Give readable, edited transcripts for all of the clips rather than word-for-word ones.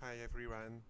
Hi everyone.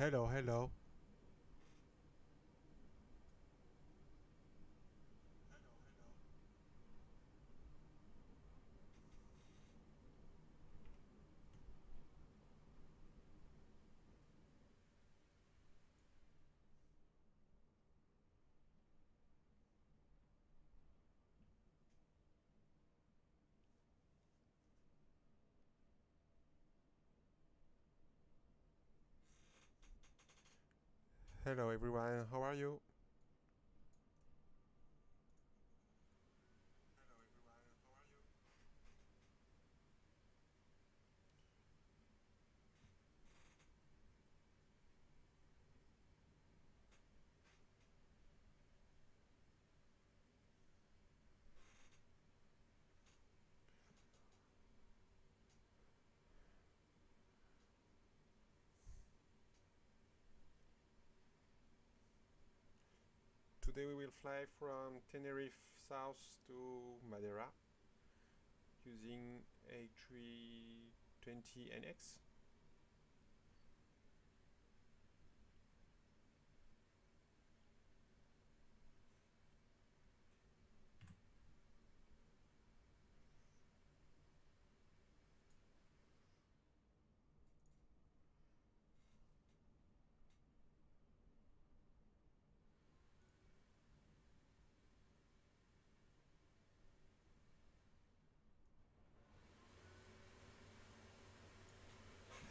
Hello, hello. Hello everyone, how are you? Today we will fly from Tenerife South to Madeira using A320 NX.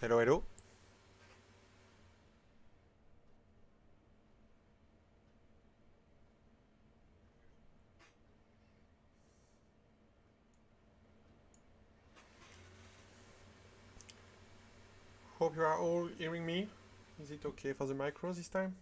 Hello, hello. Hope you are all hearing me. Is it okay for the micro this time?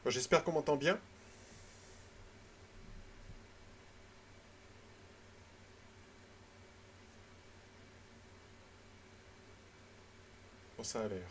J'espère qu'on m'entend bien. Bon, ça a l'air.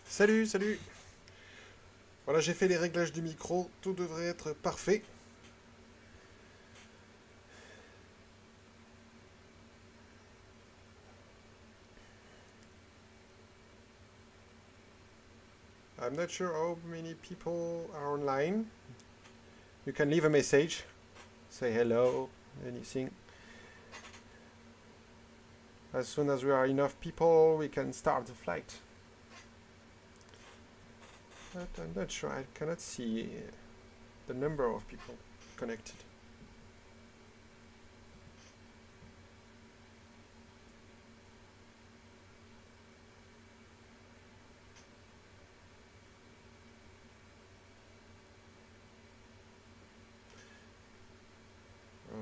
Salut, salut. Voilà, j'ai fait les réglages du micro. Tout devrait être parfait. I'm not sure how many people are online. You can leave a message. Say hello, anything. As soon as we are enough people, we can start the flight. But I'm not sure. I cannot see the number of people connected.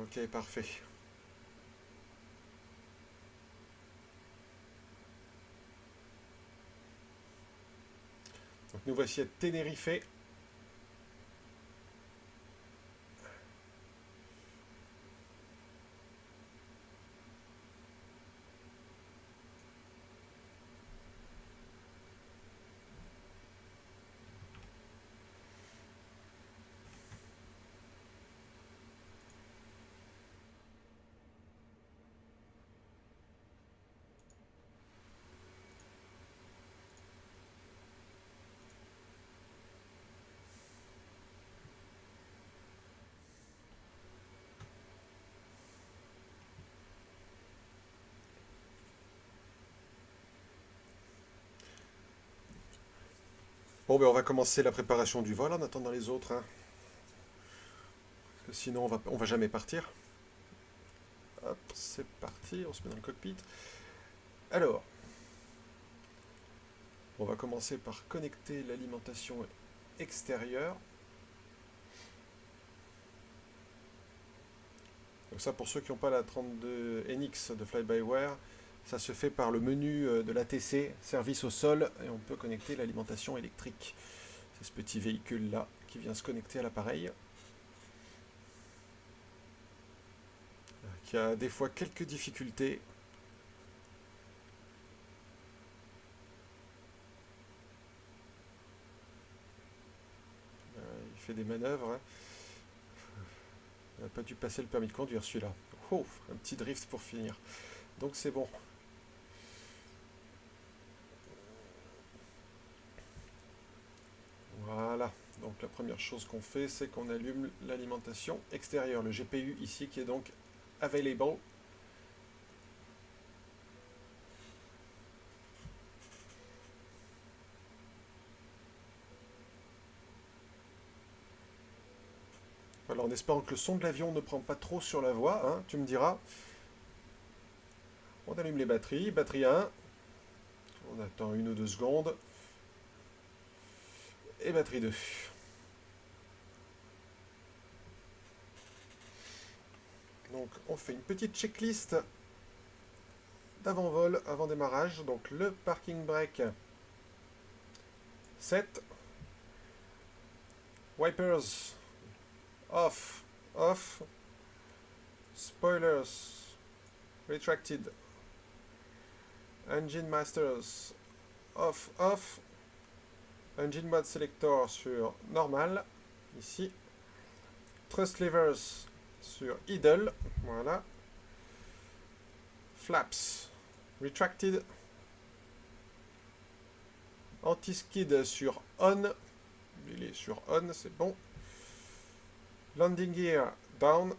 Ok, parfait. Donc nous voici à Tenerife. Bon, ben on va commencer la préparation du vol en attendant les autres, hein. Parce que sinon on va jamais partir. Hop, c'est parti, on se met dans le cockpit. Alors, on va commencer par connecter l'alimentation extérieure. Donc ça, pour ceux qui n'ont pas la 32NX de Fly-by-Wire, ça se fait par le menu de l'ATC, service au sol, et on peut connecter l'alimentation électrique. C'est ce petit véhicule-là qui vient se connecter à l'appareil. Qui a des fois quelques difficultés. Il fait des manœuvres, hein. Il n'a pas dû passer le permis de conduire celui-là. Oh, un petit drift pour finir. Donc c'est bon. Voilà. Donc Donc la première chose qu'on fait, c'est qu'on allume l'alimentation extérieure, le GPU ici qui est donc available. Voilà, en espérant que le son de l'avion ne prend pas trop sur la voix, hein, tu me diras. On allume les batteries, batterie 1, on attend 1 ou 2 secondes, et batterie 2. Donc on fait une petite checklist d'avant-vol, avant démarrage. Donc le parking brake, 7. Wipers, off, off. Spoilers, retracted. Engine masters, off, off. Engine mode selector sur normal, ici. Thrust levers sur idle, voilà. Flaps, retracted. Anti-skid sur on. Il est sur on, c'est bon. Landing gear down.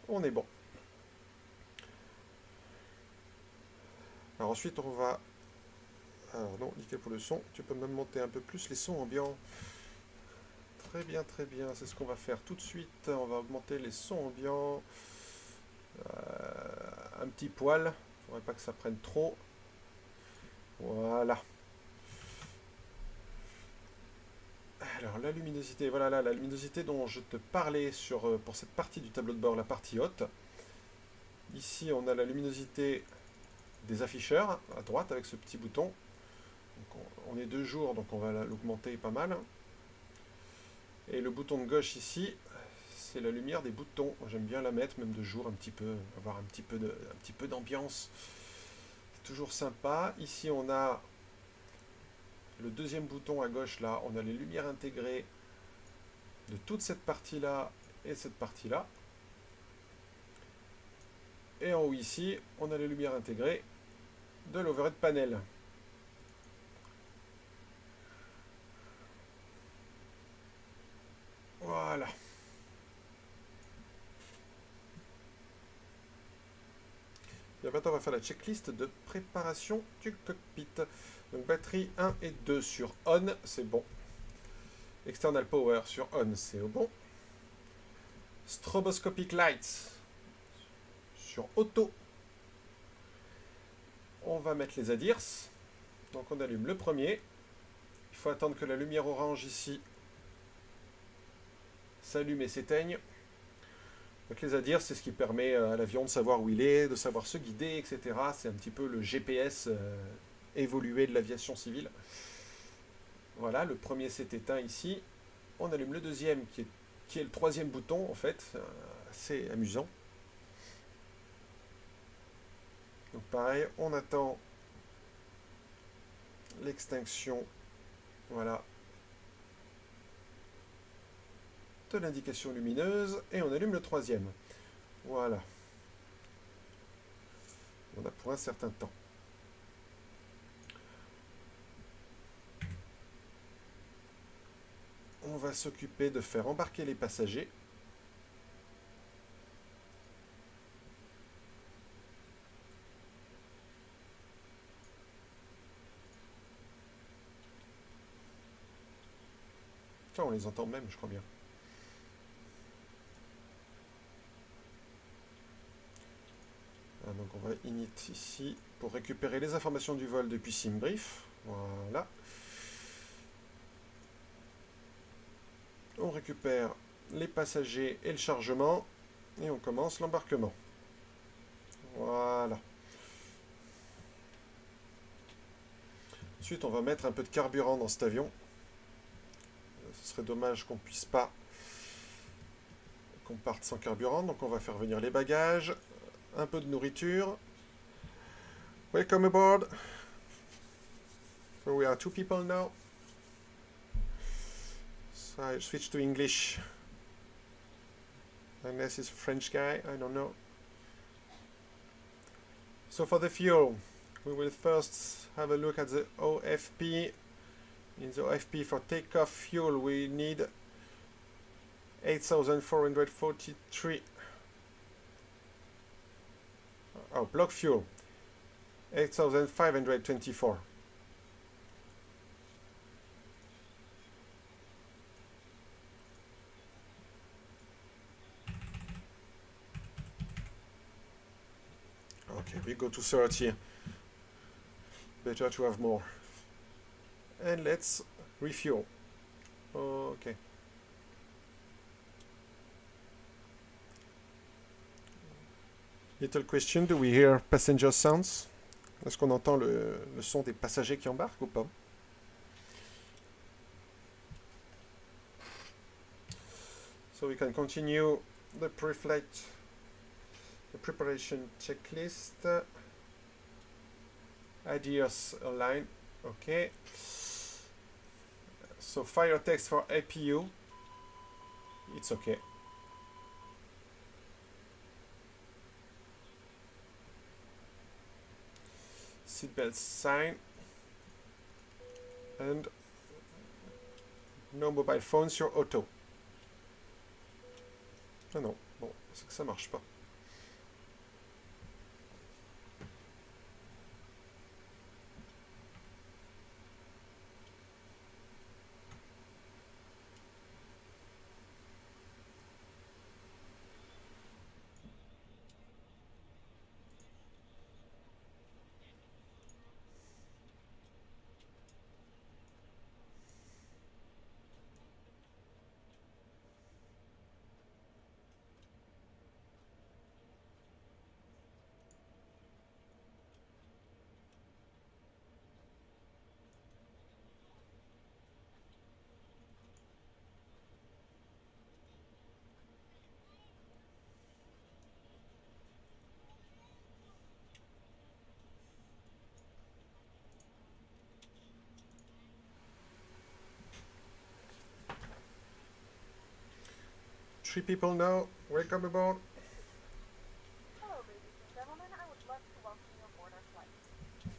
On est bon. Alors ensuite on va... Alors non, nickel pour le son. Tu peux même monter un peu plus les sons ambiants. Très bien. C'est ce qu'on va faire tout de suite. On va augmenter les sons ambiants. Un petit poil. Il ne faudrait pas que ça prenne trop. Voilà. Alors la luminosité, voilà là, la luminosité dont je te parlais pour cette partie du tableau de bord, la partie haute. Ici on a la luminosité des afficheurs à droite avec ce petit bouton. Donc on est de jour, donc on va l'augmenter pas mal. Et le bouton de gauche ici, c'est la lumière des boutons. J'aime bien la mettre, même de jour, un petit peu, avoir un petit peu d'ambiance. C'est toujours sympa. Ici on a le deuxième bouton à gauche là, on a les lumières intégrées de toute cette partie-là et cette partie-là. Et en haut ici, on a les lumières intégrées de l'overhead panel. Voilà. Et maintenant, on va faire la checklist de préparation du cockpit. Donc, batterie 1 et 2 sur on, c'est bon. External power sur on, c'est bon. Stroboscopic lights sur auto. On va mettre les ADIRS. Donc, on allume le premier. Il faut attendre que la lumière orange ici s'allume et s'éteigne. Donc les ADIRS, c'est ce qui permet à l'avion de savoir où il est, de savoir se guider, etc. C'est un petit peu le GPS évolué de l'aviation civile. Voilà, le premier s'est éteint ici. On allume le deuxième, qui est le troisième bouton, en fait. Assez amusant. Donc pareil, on attend l'extinction. Voilà. De l'indication lumineuse et on allume le troisième. Voilà. On a pour un certain temps. On va s'occuper de faire embarquer les passagers. Tiens, on les entend même, je crois bien. Donc on va init ici pour récupérer les informations du vol depuis SimBrief. Voilà. On récupère les passagers et le chargement et on commence l'embarquement. Voilà. Ensuite on va mettre un peu de carburant dans cet avion. Ce serait dommage qu'on puisse pas qu'on parte sans carburant, donc on va faire venir les bagages. Un peu de nourriture. Welcome aboard. So we are 2 people now. So I switch to English. Unless it's a French guy, I don't know. So for the fuel, we will first have a look at the OFP In the OFP for takeoff fuel, we need 8,443. Oh, block fuel, 8,524. Okay, we go to 30. Better to have more. And let's refuel. Okay. Little question, do we hear passenger sounds? Est-ce qu'on entend le son des passagers qui embarquent ou pas? So we can continue the pre-flight, the preparation checklist. Adios align. Okay. So fire text for APU. It's okay. Seatbelt sign. And no mobile phones sur auto. Ah non, bon, c'est que ça marche pas. Three people now. Welcome aboard. Hello, ladies and gentlemen. I would love to welcome you aboard our flight.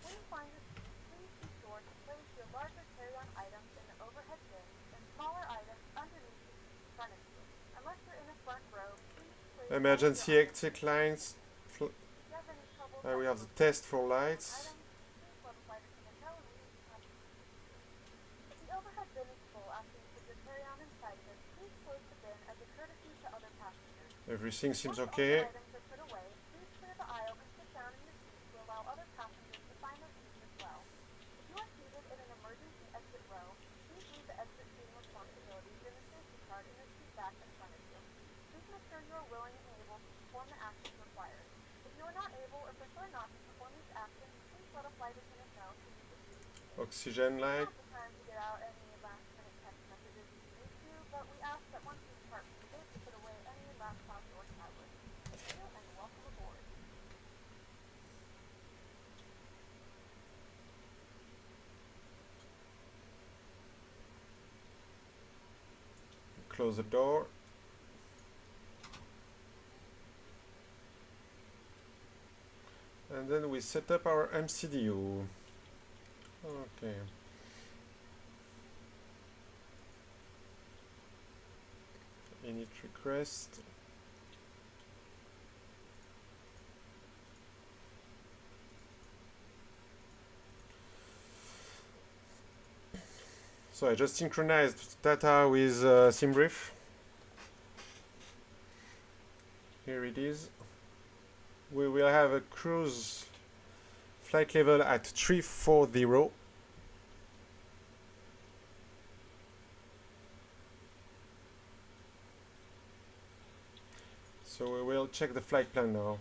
When you find your seat, please be sure to place your larger carry-on items in the overhead bins and smaller items underneath the seat in front of you. Unless you're in the front row, please place Emergency exit lines. If you have any trouble We have the test for lights. items, please let a flight attendant know and we will be happy to assist you. If the overhead bin is full after you put your carry-on inside of it, please close the bin as a courtesy to other passengers. Everything seems Once all okay. your items are put away, please clear the aisle and sit down in your seat to allow other passengers to find their seats as well. If you are seated in an emergency exit row, please leave the exit seating responsibilities in the safety card in your seat back in front of you. Please make sure you are willing and able to perform the actions required. If you are not able or prefer not to perform these actions, please let a flight attendant know so you can be seated. Oxygen light. Now's the time to get out any last-minute text messages if you need to, but we ask that once you depart from the gate, you put away any laptops or tablets. Thank you and welcome aboard. Close the door. And then we set up our MCDU. Okay. Init request. So I just synchronized data with SimBrief. Here it is. We will have a cruise flight level at 340. So we will check the flight plan now.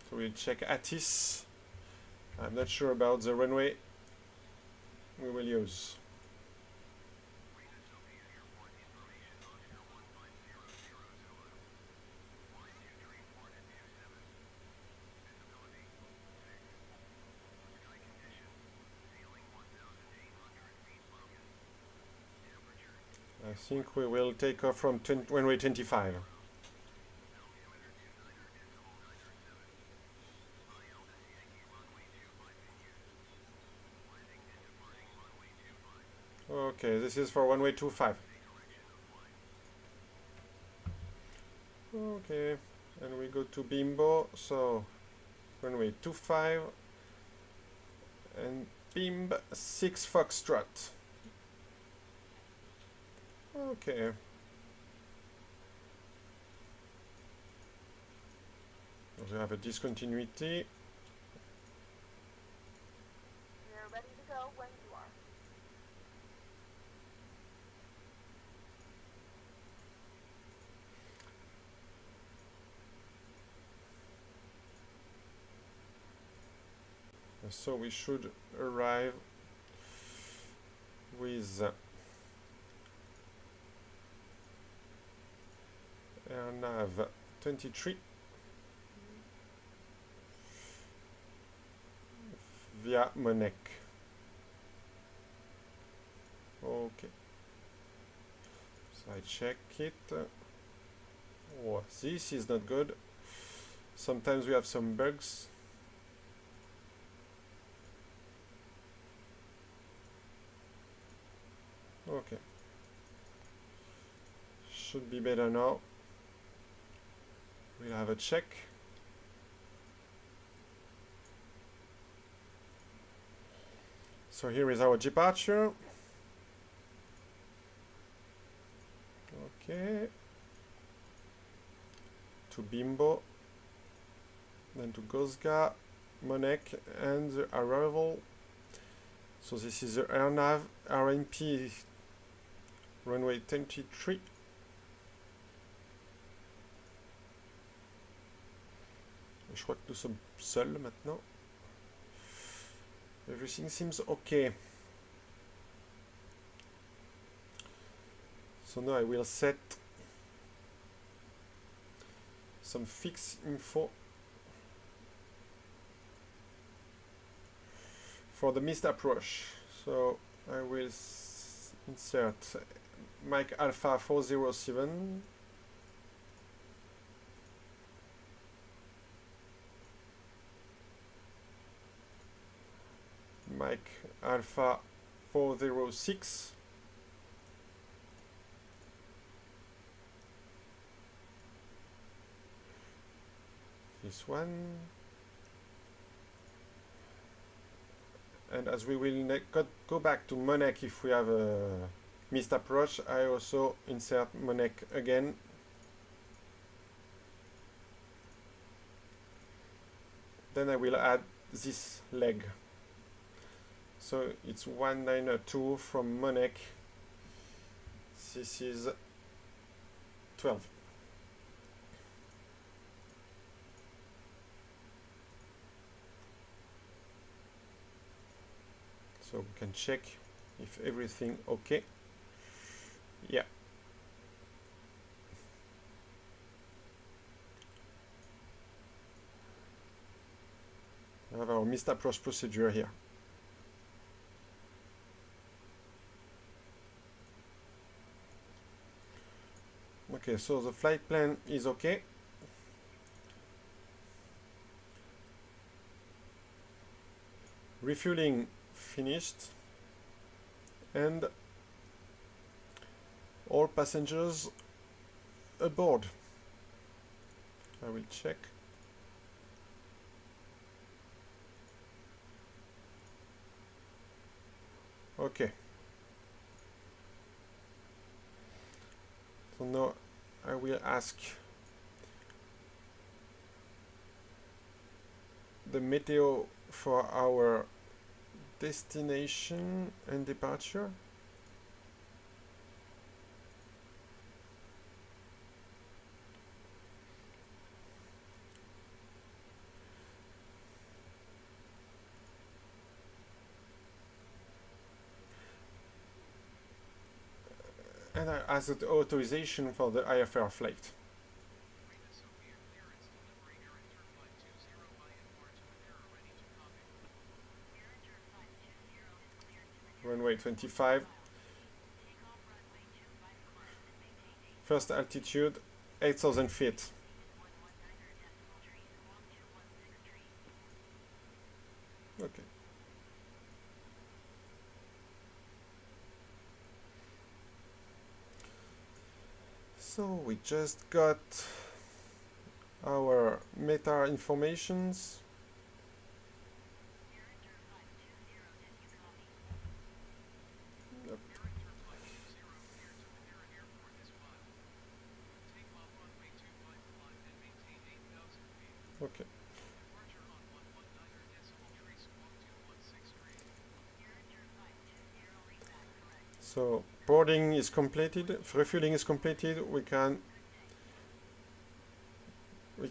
So we'll check ATIS. I'm not sure about the runway we will use. I think we will take off from runway 25. Okay, this is for runway 25. Okay, and we go to Bimbo, so runway 25 and Bimb 6 Foxtrot. Okay. We have a discontinuity. We're ready to go when you are. So we should arrive with AirNav 23 via Monek. Okay. So I check it. Oh, this is not good. Sometimes we have some bugs. Okay. Should be better now. We'll have a check. So here is our departure. Okay. To Bimbo. Then to Gozga, Monek, and the arrival. So this is the AirNav RNP runway 23. Je crois que nous sommes seuls maintenant. Everything seems okay. So now I will set some fixed info for the missed approach. So I will insert Mike Alpha 407. Mike Alpha 406. This one. And as we will go back to Monek if we have a missed approach, I also insert Monek again. Then I will add this leg. So it's 192 from Monek. This is 12. So we can check if everything okay. Yeah. We have our missed approach procedure here. Okay, so the flight plan is okay. Refueling finished. And all passengers aboard. I will check. Okay. So now I will ask the meteo for our destination and departure. And I ask the authorization for the IFR flight. Runway 25. First altitude 8,000 feet. Okay. So we just got our meta informations. Yep. Okay. So boarding is completed, refueling is completed. We can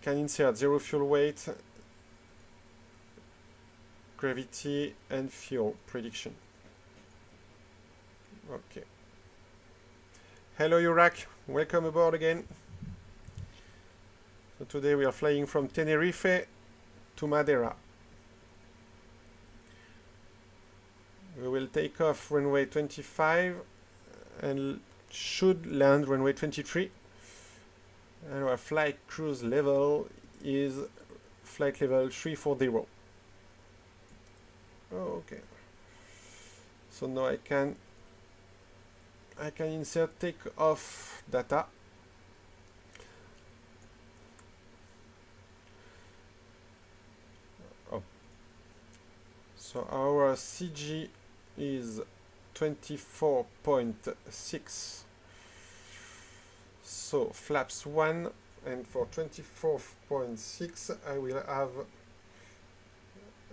insert zero fuel weight, gravity, and fuel prediction. Okay. Hello Iraq, welcome aboard again. So today we are flying from Tenerife to Madeira. We will take off runway 25 and should land runway 23. And our flight cruise level is flight level 340. Okay. So now I can insert takeoff data. Oh. So our CG is 24.6. So flaps 1, and for 24.6 I will have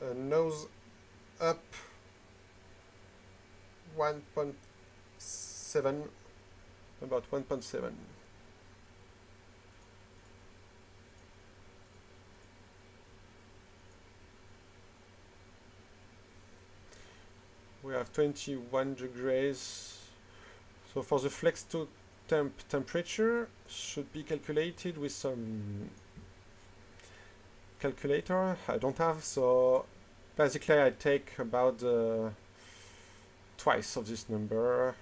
a nose up 1.7, about 1.7. We have 21 degrees. So for the flex to temperature should be calculated with some calculator. I don't have, so basically I take about twice of this number.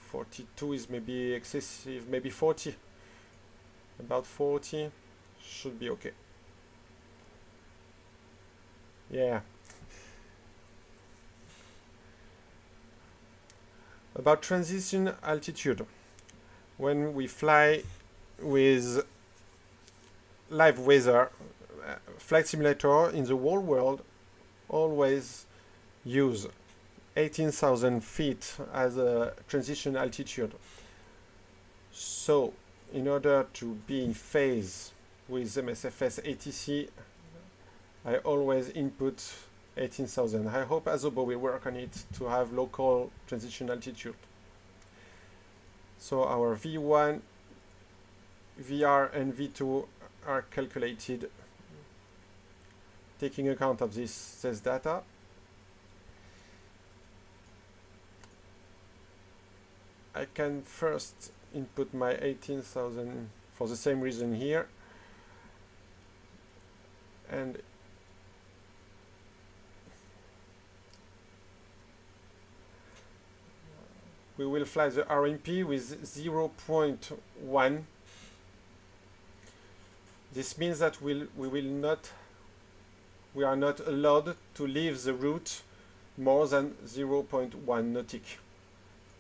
42 is maybe excessive, maybe 40. About 40 should be okay. Yeah. About transition altitude. When we fly with live weather, flight simulator in the whole world always use 18,000 feet as a transition altitude. So in order to be in phase with MSFS ATC, I always input 18,000. I hope Azobo will work on it to have local transition altitude. So our V1, VR, and V2 are calculated taking account of this data. I can first input my 18,000 for the same reason here, and we will fly the RMP with 0.1. This means that we are not allowed to leave the route more than 0.1 nautic.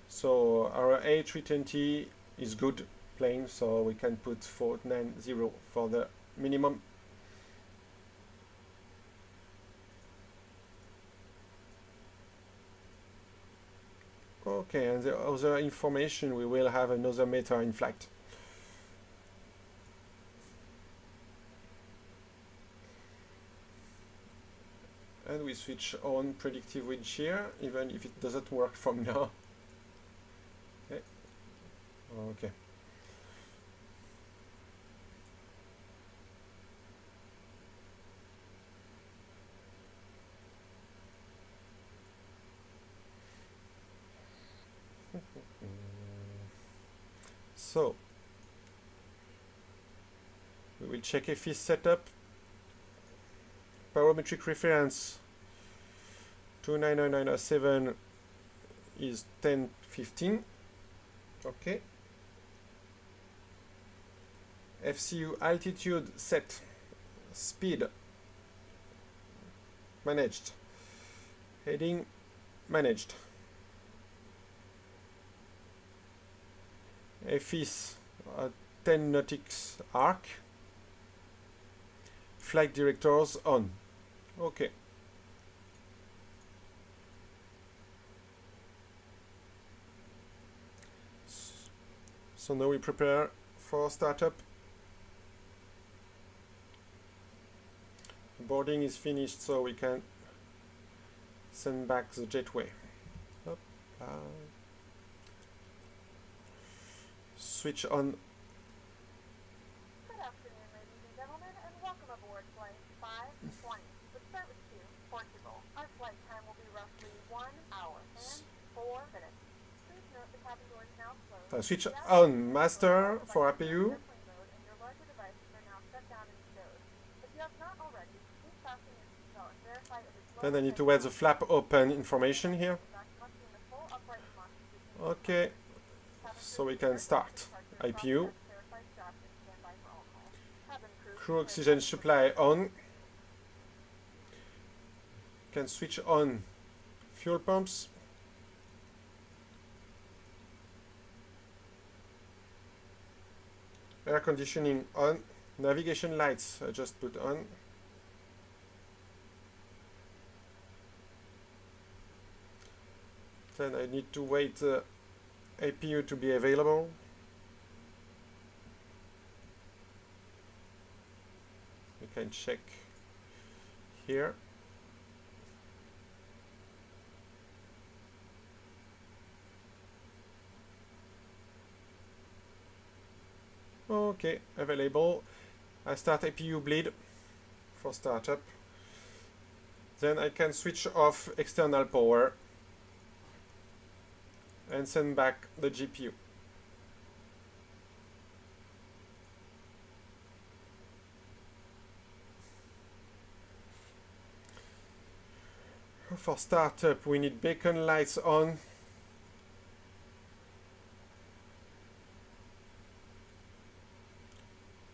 So our A320 is good plane, so we can put 490 for the minimum. Okay, and the other information, we will have another meter in flight. And we switch on predictive wind shear, even if it doesn't work from now. Okay. Okay. So we will check if it's set up. Barometric reference 299907 is 1015. Okay. FCU altitude set. Speed managed. Heading managed. FIS 10 nautics arc. Flight directors on. Okay. So now we prepare for startup. Boarding is finished, so we can send back the jetway. Up, switch on. Good afternoon, ladies and gentlemen, and welcome aboard Flight 520 with service to Portugal. Our flight time will be roughly 1 hour and 4 minutes. Please note the cabin door is now closed. Switch on master for APU. Airplane mode and your larger devices are now shut down and stowed. If you have not already, please fasten your seatbelt and verify it is Then I need to wear the flap open information here. must be in the full upright lock position. Okay, so we can start. IPU. Crew oxygen supply on. Can switch on fuel pumps. Air conditioning on. Navigation lights I just put on. Then I need to wait APU to be available. We can check here. Okay, available. I start APU bleed for startup. Then I can switch off external power and send back the GPU. For startup, we need beacon lights on.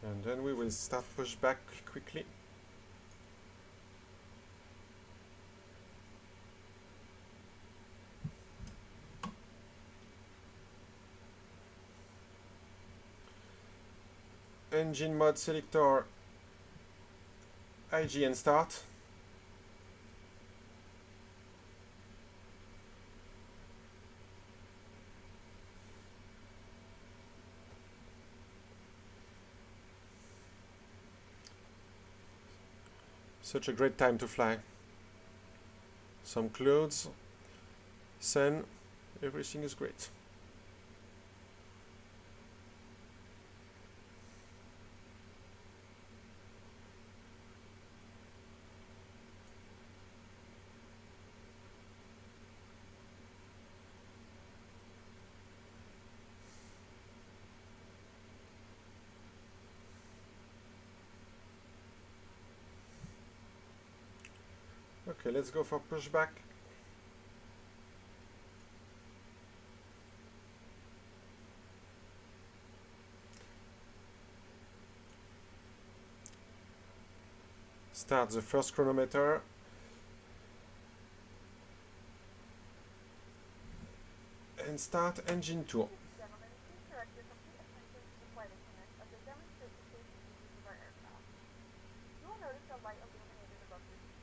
And then we will start push back quickly. Engine mode selector IGN start. Such a great time to fly. Some clouds, sun, everything is great. Okay, let's go for pushback. Start the first chronometer. And start engine tour. Gentlemen, please direct your complete attention to the flight attendant as they demonstrate the safety features of our aircraft. You will notice a light illuminated above your seat.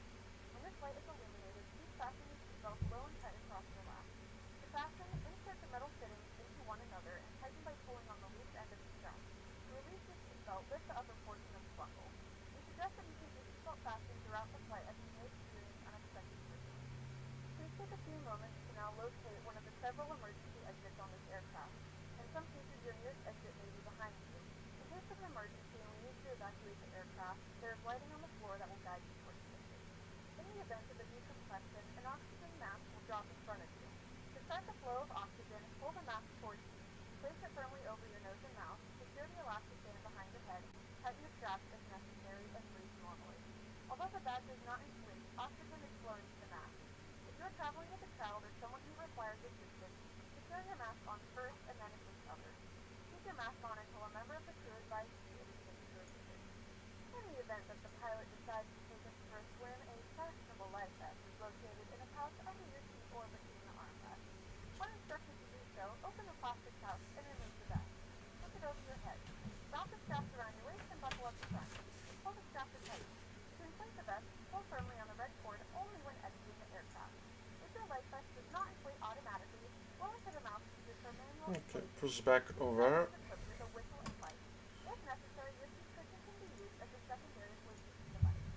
When this light is illuminated, please fasten your seatbelt low and tight across your lap. To fasten, insert the metal fittings into one another and tighten by pulling on the loose end of the strap. To release your seatbelt, lift the upper portion of the buckle. We suggest that you keep your seatbelt fastened throughout the flight as you may experience unexpected turbulence. Please take a few moments to now locate one of the several emergency exits on this aircraft. In some cases, your nearest exit may be behind you. In case of an emergency and we need to evacuate the aircraft, there is lighting on the floor that will guide you towards the exit. In the event of a decompression, an oxygen mask will drop in front of you. To start the flow of oxygen, pull the mask towards you. Place it firmly over your nose and mouth, secure the elastic band behind your head, tighten the straps as necessary, and breathe normally. Although the bag does not inflate, oxygen is flowing to the mask. If you are traveling with a child or someone who requires assistance, secure your mask on first and then assist others. Keep your mask on until a member of the crew advises you it is safe to assist. In the event that the pilot decides to take us for a swim, a fashionable life vest is located in a pouch under your seat or between the armrests. When instructed to do so, open the plastic pouch and remove the vest. right press does not inflate automatically, lower to the mouth uses for manual Okay, push back over. equipped with a whistle and light. If necessary, your seat cushion can be used as a secondary weight-keeping device.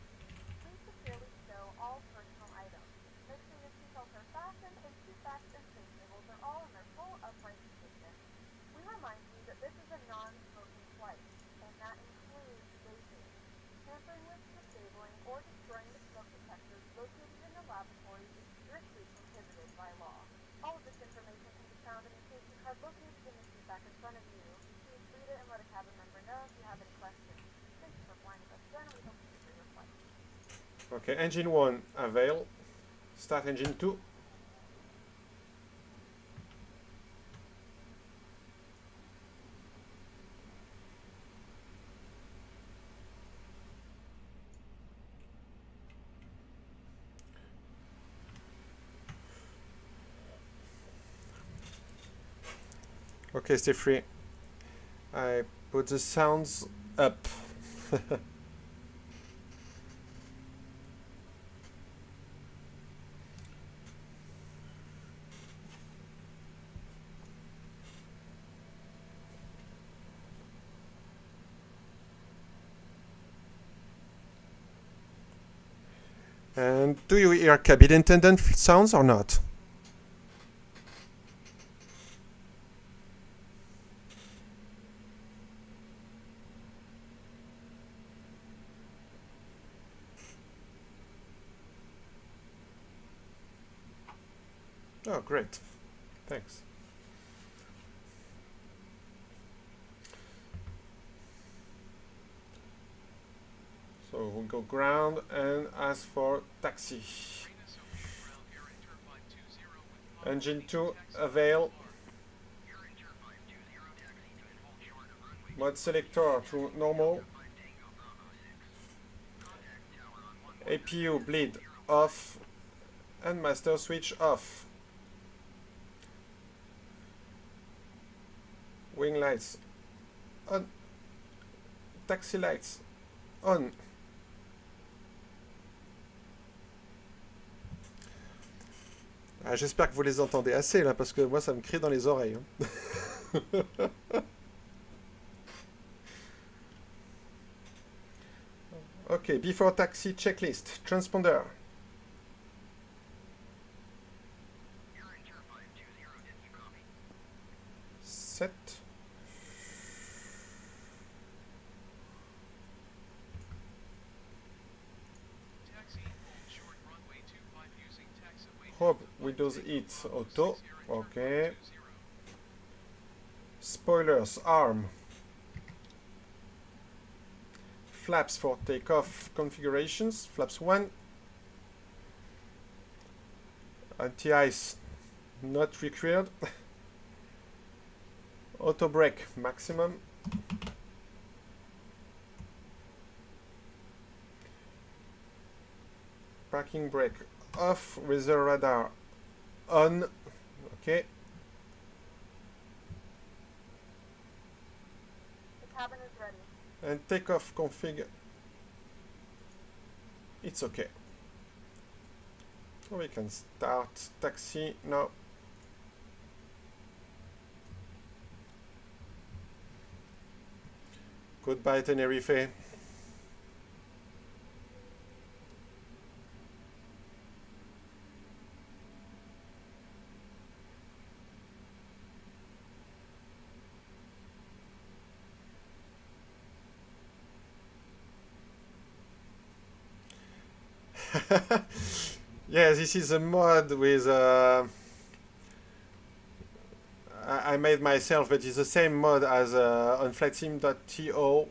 Please securely stow all personal items. Make sure your seatbelts are fastened and seat backs and tray tables are all in their full upright position. We remind you that this is a non-smoking flight, and that includes vaping. Tampering with, disabling, or destroying the smoke detectors located in the lavatory is strictly prohibited by law. All of this information can be found in the safety card located in the seat back in front of you. Please read it and let a cabin member know if you have any questions. Thank you for flying with us again, and we hope to enjoy your flight. Okay, engine 1, avail. Start engine 2. Okay, stay free. I put the sounds up. And do you hear cabin attendant sounds or not? Oh, great. Thanks. So we'll go ground and ask for taxi. Engine 2, avail. Mode selector to normal. APU bleed off and master switch off. Wing lights on. Taxi lights on. Ah, j'espère que vous les entendez assez là, parce que moi ça me crie dans les oreilles. Hein. Okay, before taxi checklist. Transponder. Set. Hub, Windows 8, auto. Okay. Spoilers, arm. Flaps for takeoff configurations. Flaps 1. Anti-ice not required. Auto brake maximum. Parking brake off. Reserve radar on. Okay. The cabin is ready. And takeoff config. It's okay. We can start taxi now. Goodbye, Tenerife. Yeah, this is a mod with I made myself, but it's the same mod as on flightsim.to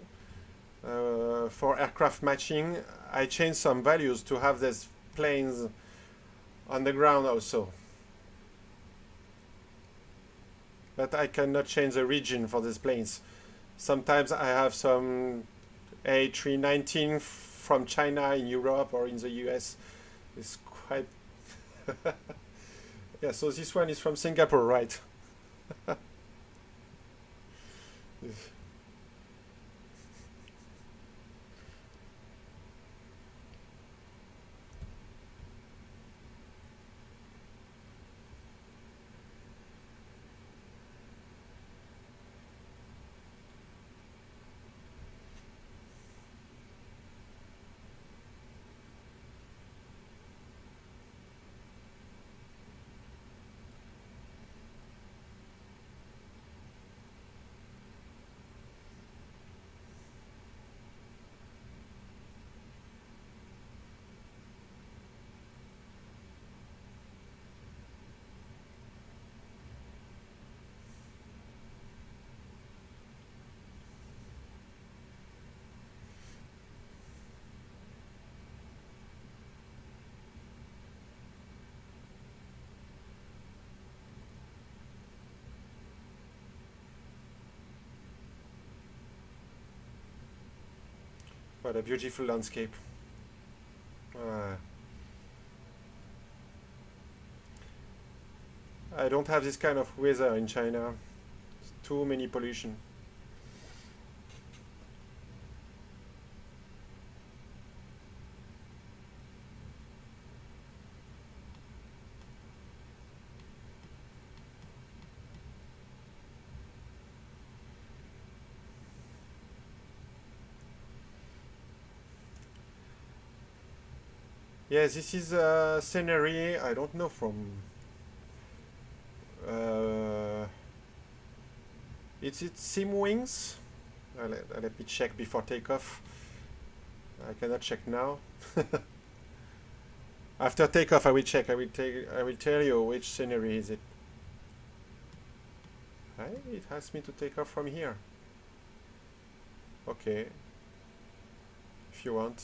for aircraft matching. I changed some values to have these planes on the ground also. But I cannot change the region for these planes. Sometimes I have some A319 from China in Europe or in the US. It's quite... Yeah, so this one is from Singapore, right? What a beautiful landscape. I don't have this kind of weather in China. Too many pollution. Yeah, this is a scenery, I don't know from... it's Sim Wings. Let me check before takeoff. I cannot check now. After takeoff I will check. I will tell you which scenery is it. It asks me to take off from here. Okay. If you want.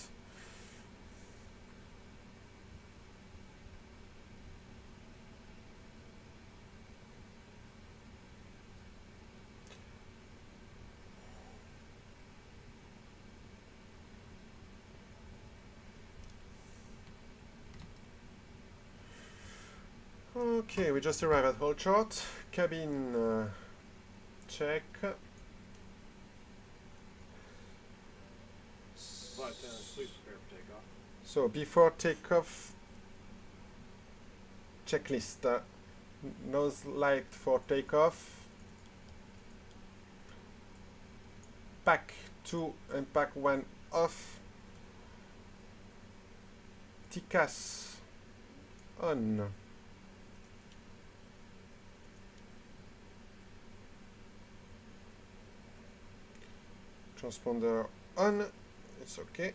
Okay, we just arrived at hold short. Cabin check. Please prepare for takeoff. So before takeoff, checklist. Nose light for takeoff. Pack 2 and pack 1 off. TCAS on. Transponder on. It's okay.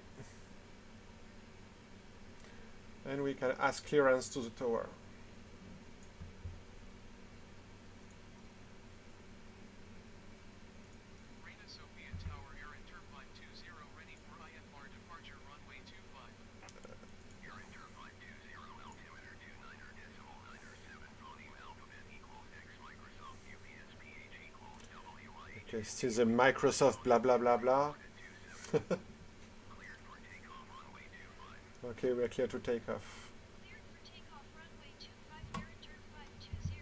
And we can ask clearance to the tower. Sophia Tower, Air and Turbine 20, ready for IFR departure, runway 25. Air and Turbine 20, altimeter 29.97, volume alphabet equals X, Microsoft UPS equals WI. Okay, still the Microsoft blah blah blah blah. Okay, we are clear to take off. Cleared for takeoff, runway 25, Air and Turbine 20.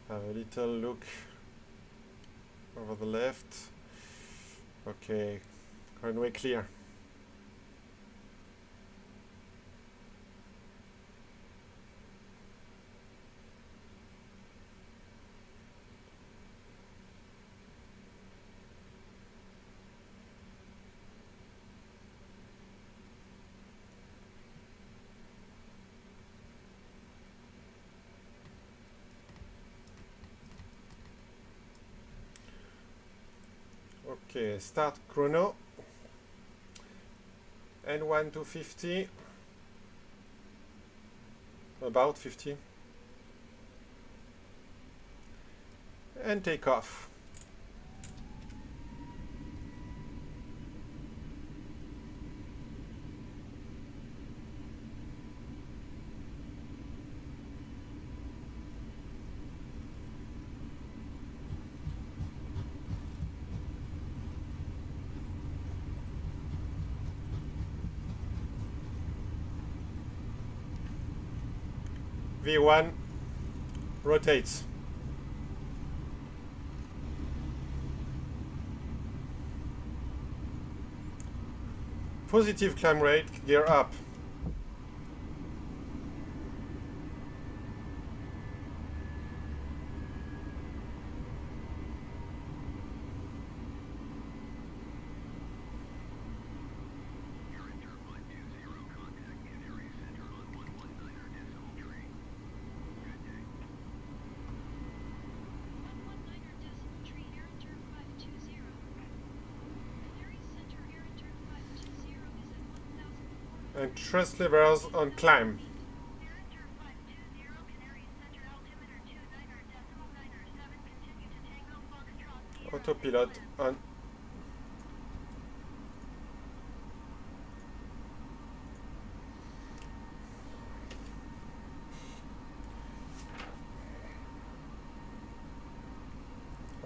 Have a little look over the left. Okay, runway clear. Okay, start chrono. N1 to 50. About 50. And take off. V1 rotates. Positive climb rate, gear up. And thrust levels on climb. Autopilot on.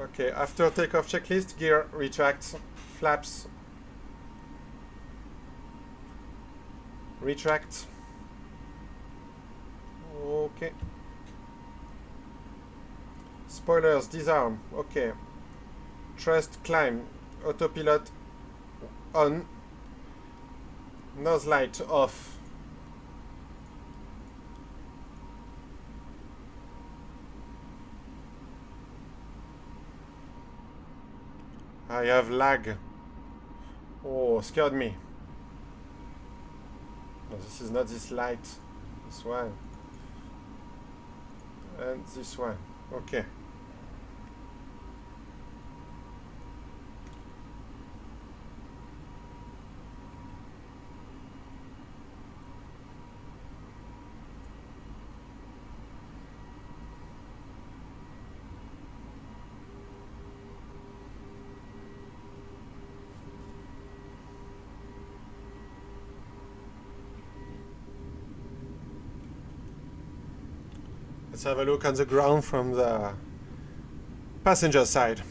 Okay, after takeoff checklist, gear retracts, flaps retract. Okay. Spoilers disarm. Okay. Thrust climb. Autopilot on. Nose light off. I have lag. Oh, scared me. No, this is not this light. This one. And this one. Okay. Let's have a look on the ground from the passenger side.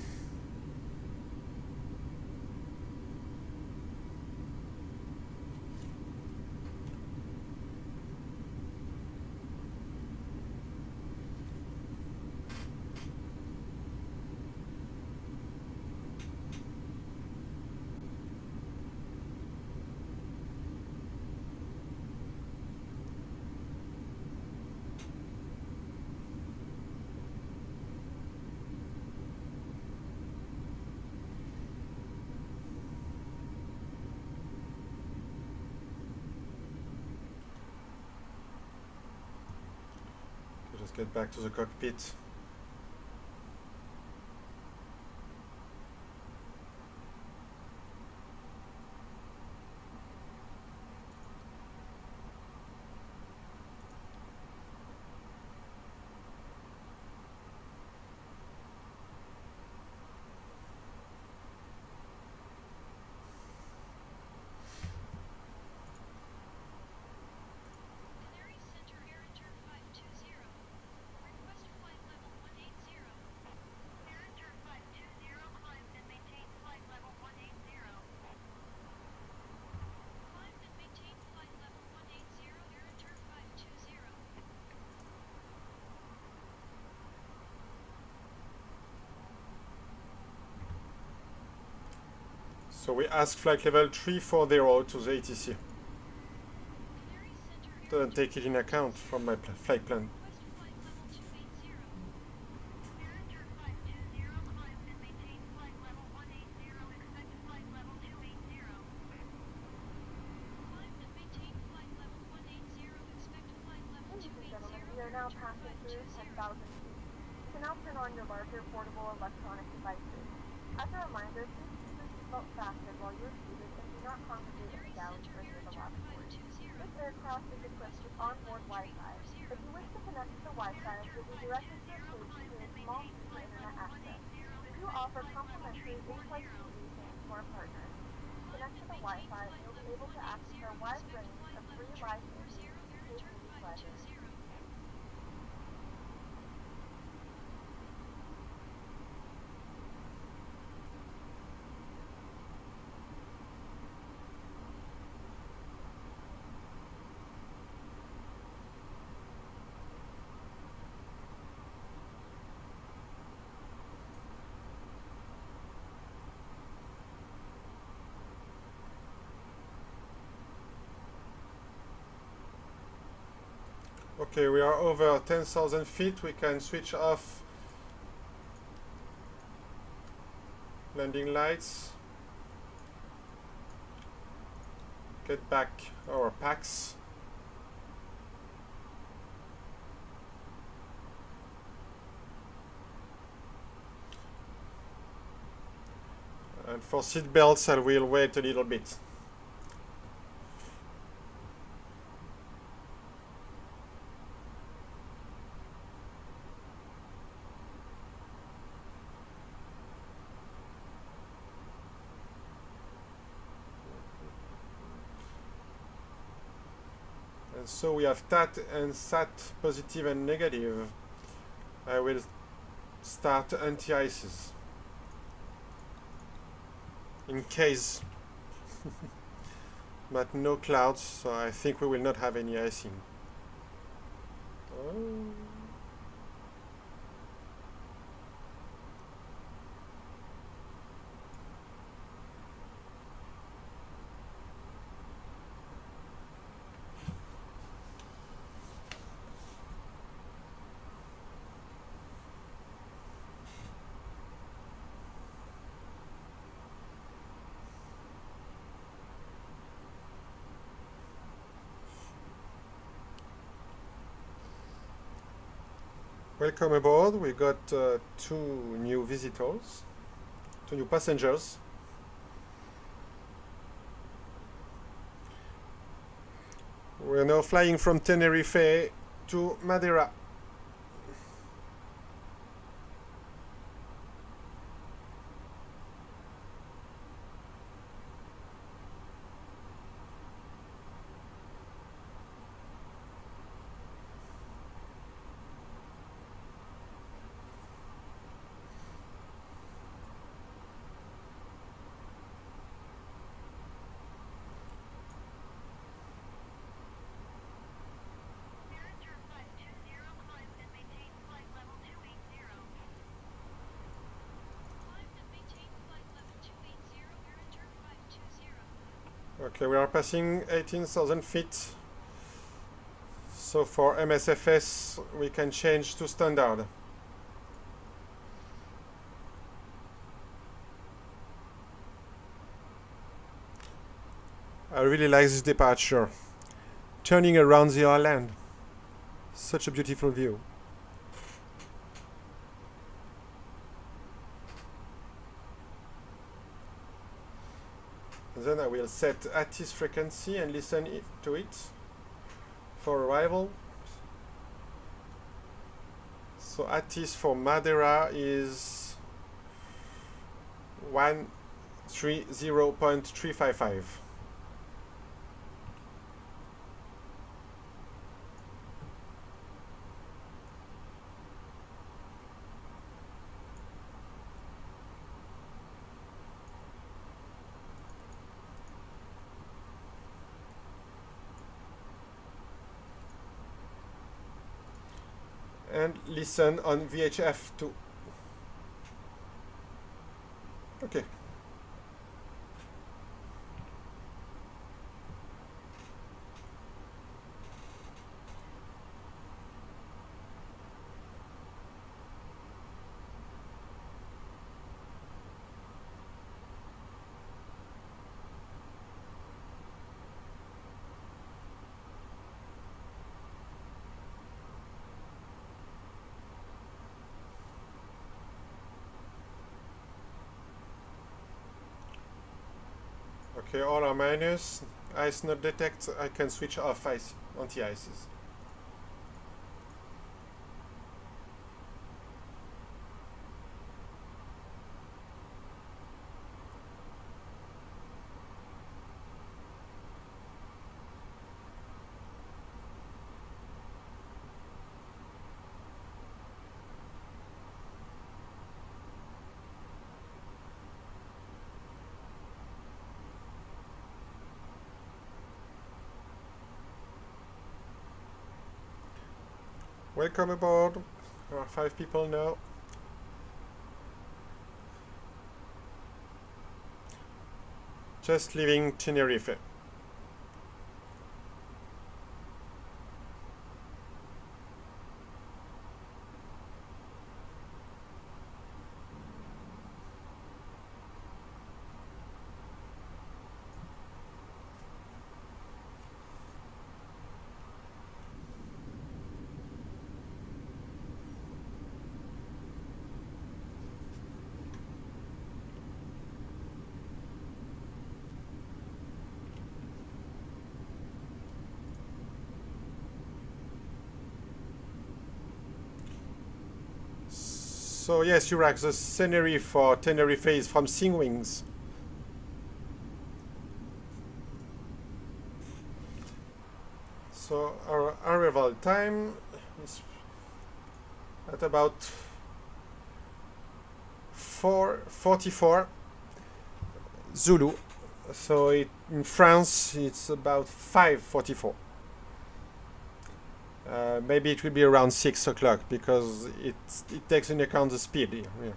Let's get back to the cockpit. Tenerife Center Air Inter 520. Request flight level 180. Air Inter 520 climbed and maintain flight level 180. Climbed and maintain flight level 180. Air Inter 520. So we ask flight level 340 to the ATC. Tenerife Center Air Doesn't take it in account from my flight plan. request flight level 280. Air Inter 520 climbed and maintain flight level 180. Expect flight level 280. Climbed and maintain flight level 180. Expect flight level 280. Ladies and gentlemen, we are now passing through 10,000 feet. You can now turn on your larger portable electronic devices. As a reminder, please keep your seatbelt fastened while you're seated and do not congregate in the galley or near the lavatory. This aircraft is equipped with onboard Wi-Fi. If you wish to connect to the Wi-Fi, you'll be directed to a page through a small fee for internet access. We do offer complimentary in-flight solutions to our partners. Connect to the Wi-Fi and you'll be able to access our wide range of free live music and paid movie pleasures. Okay, we are over 10,000 feet. We can switch off landing lights. Get back our packs. And for seat belts, I will wait a little bit. And so we have TAT and SAT, positive and negative. I will start anti-ices. in case. But no clouds, so I think we will not have any icing. Oh. Welcome aboard. We got 2 new visitors, 2 new passengers. We're now flying from Tenerife to Madeira. Manager 520, climb and maintain flight level 280. Climb and maintain flight level 280, Manager 520. Okay, we are passing 18,000 feet. So for MSFS, we can change to standard. I really like this departure. Turning around the island. Such a beautiful view. And then I will set ATIS frequency and listen to it for arrival. So ATIS for Madeira is 130.355. And listen on VHF too. Okay. Okay, all are minus. Ice not detect. I can switch off ice, anti-ices. Welcome aboard. There are 5 people now. Just leaving Tenerife. So yes, Urak, the scenery for Tenerife is from Singwings. So our arrival time is at about 4:44. Zulu. So in France it's about 5:44. Maybe it will be around 6 o'clock because it takes into account the speed here. Yeah.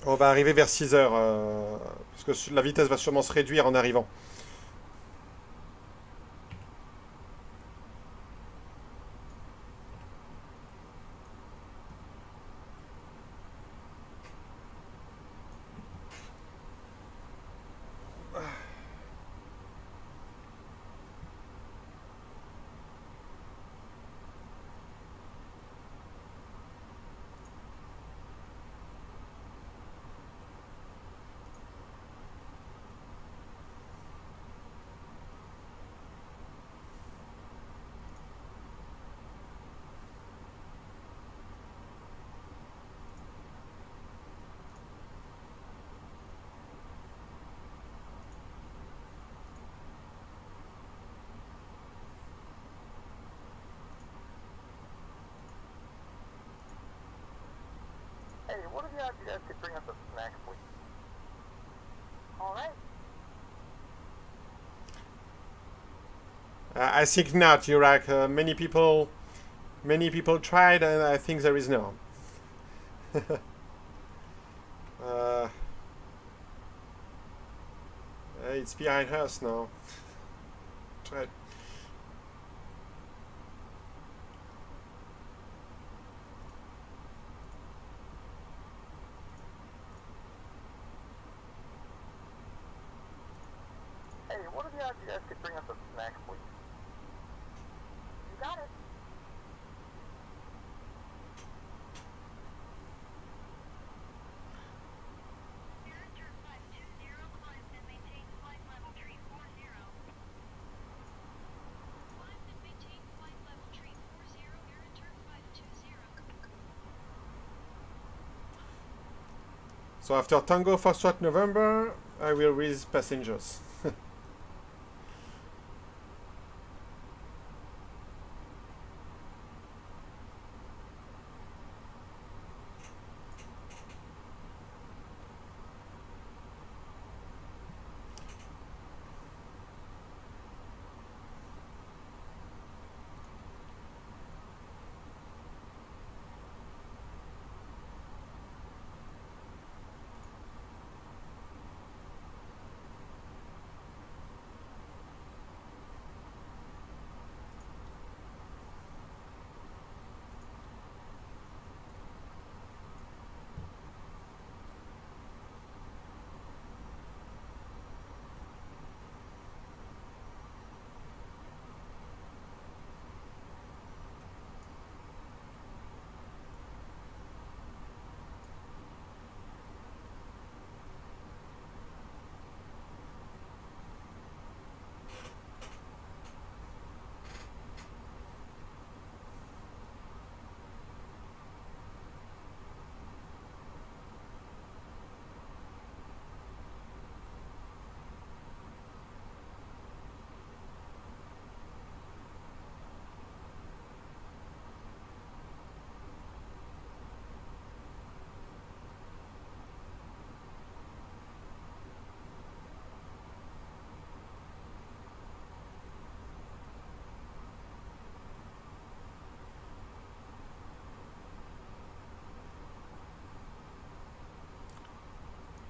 On va arriver vers 6 heures parce que la vitesse va sûrement se réduire en arrivant. Hey, what are the odds you guys could bring us a snack, please? All right. I think not, Iraq. Many people tried, and I think there is no. It's behind us now. Try. Hey, what are the odds you guys could bring us a snack, please? You got it. Turn 520, climb and maintain flight level tree 40. Climb and maintain flight level tree 40, you're in turn 520. So after Tango Foxtrot November, I will release passengers.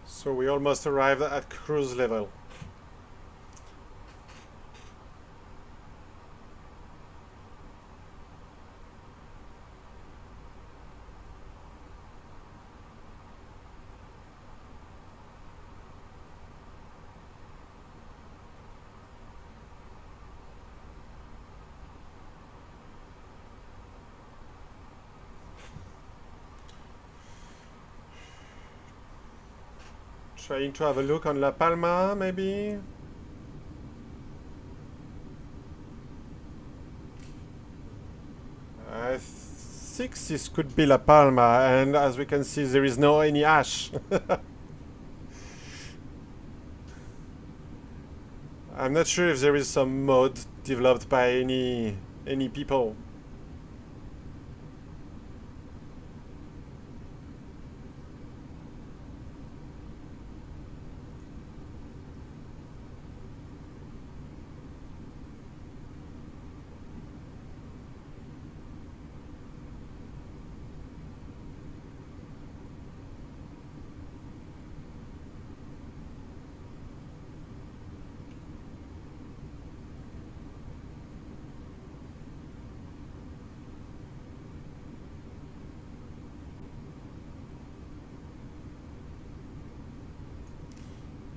So we almost arrived at cruise level. Trying to have a look on La Palma, maybe? I think this could be La Palma, and as we can see, there is no any ash. I'm not sure if there is some mod developed by any people.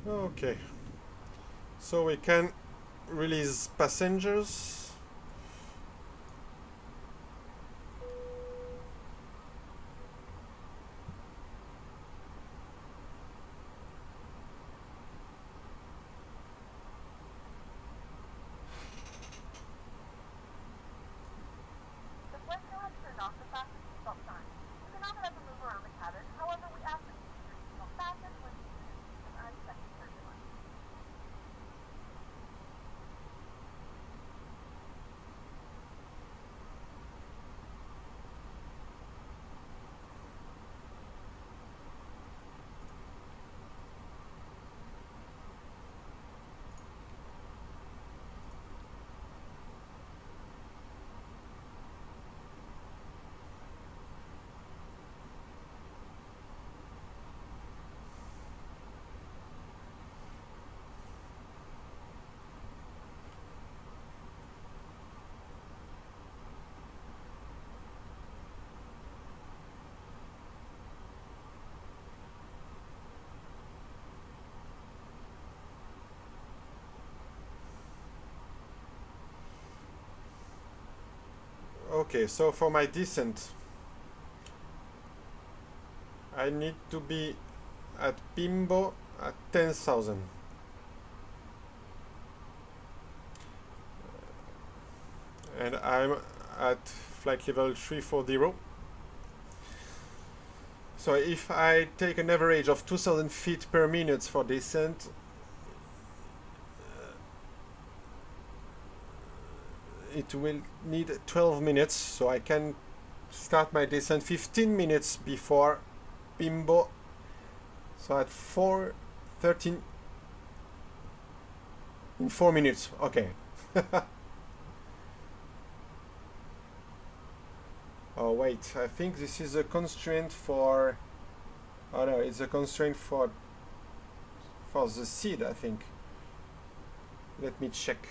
Okay, so we can release passengers. The flight crew has turned off the fasten seatbelt sign. You cannot ever move around the cabin. However, we ask that you keep your seatbelt fastened when experiencing an unexpected turbulence. Okay, so for my descent, I need to be at Bimbo at 10,000. And I'm at flight level 340. So if I take an average of 2,000 feet per minute for descent, it will need 12 minutes, so I can start my descent 15 minutes before Bimbo. So at 4:13 in 4 minutes. Okay. Oh wait, I think this is a constraint for. Oh no, it's a constraint for the seed, I think. Let me check.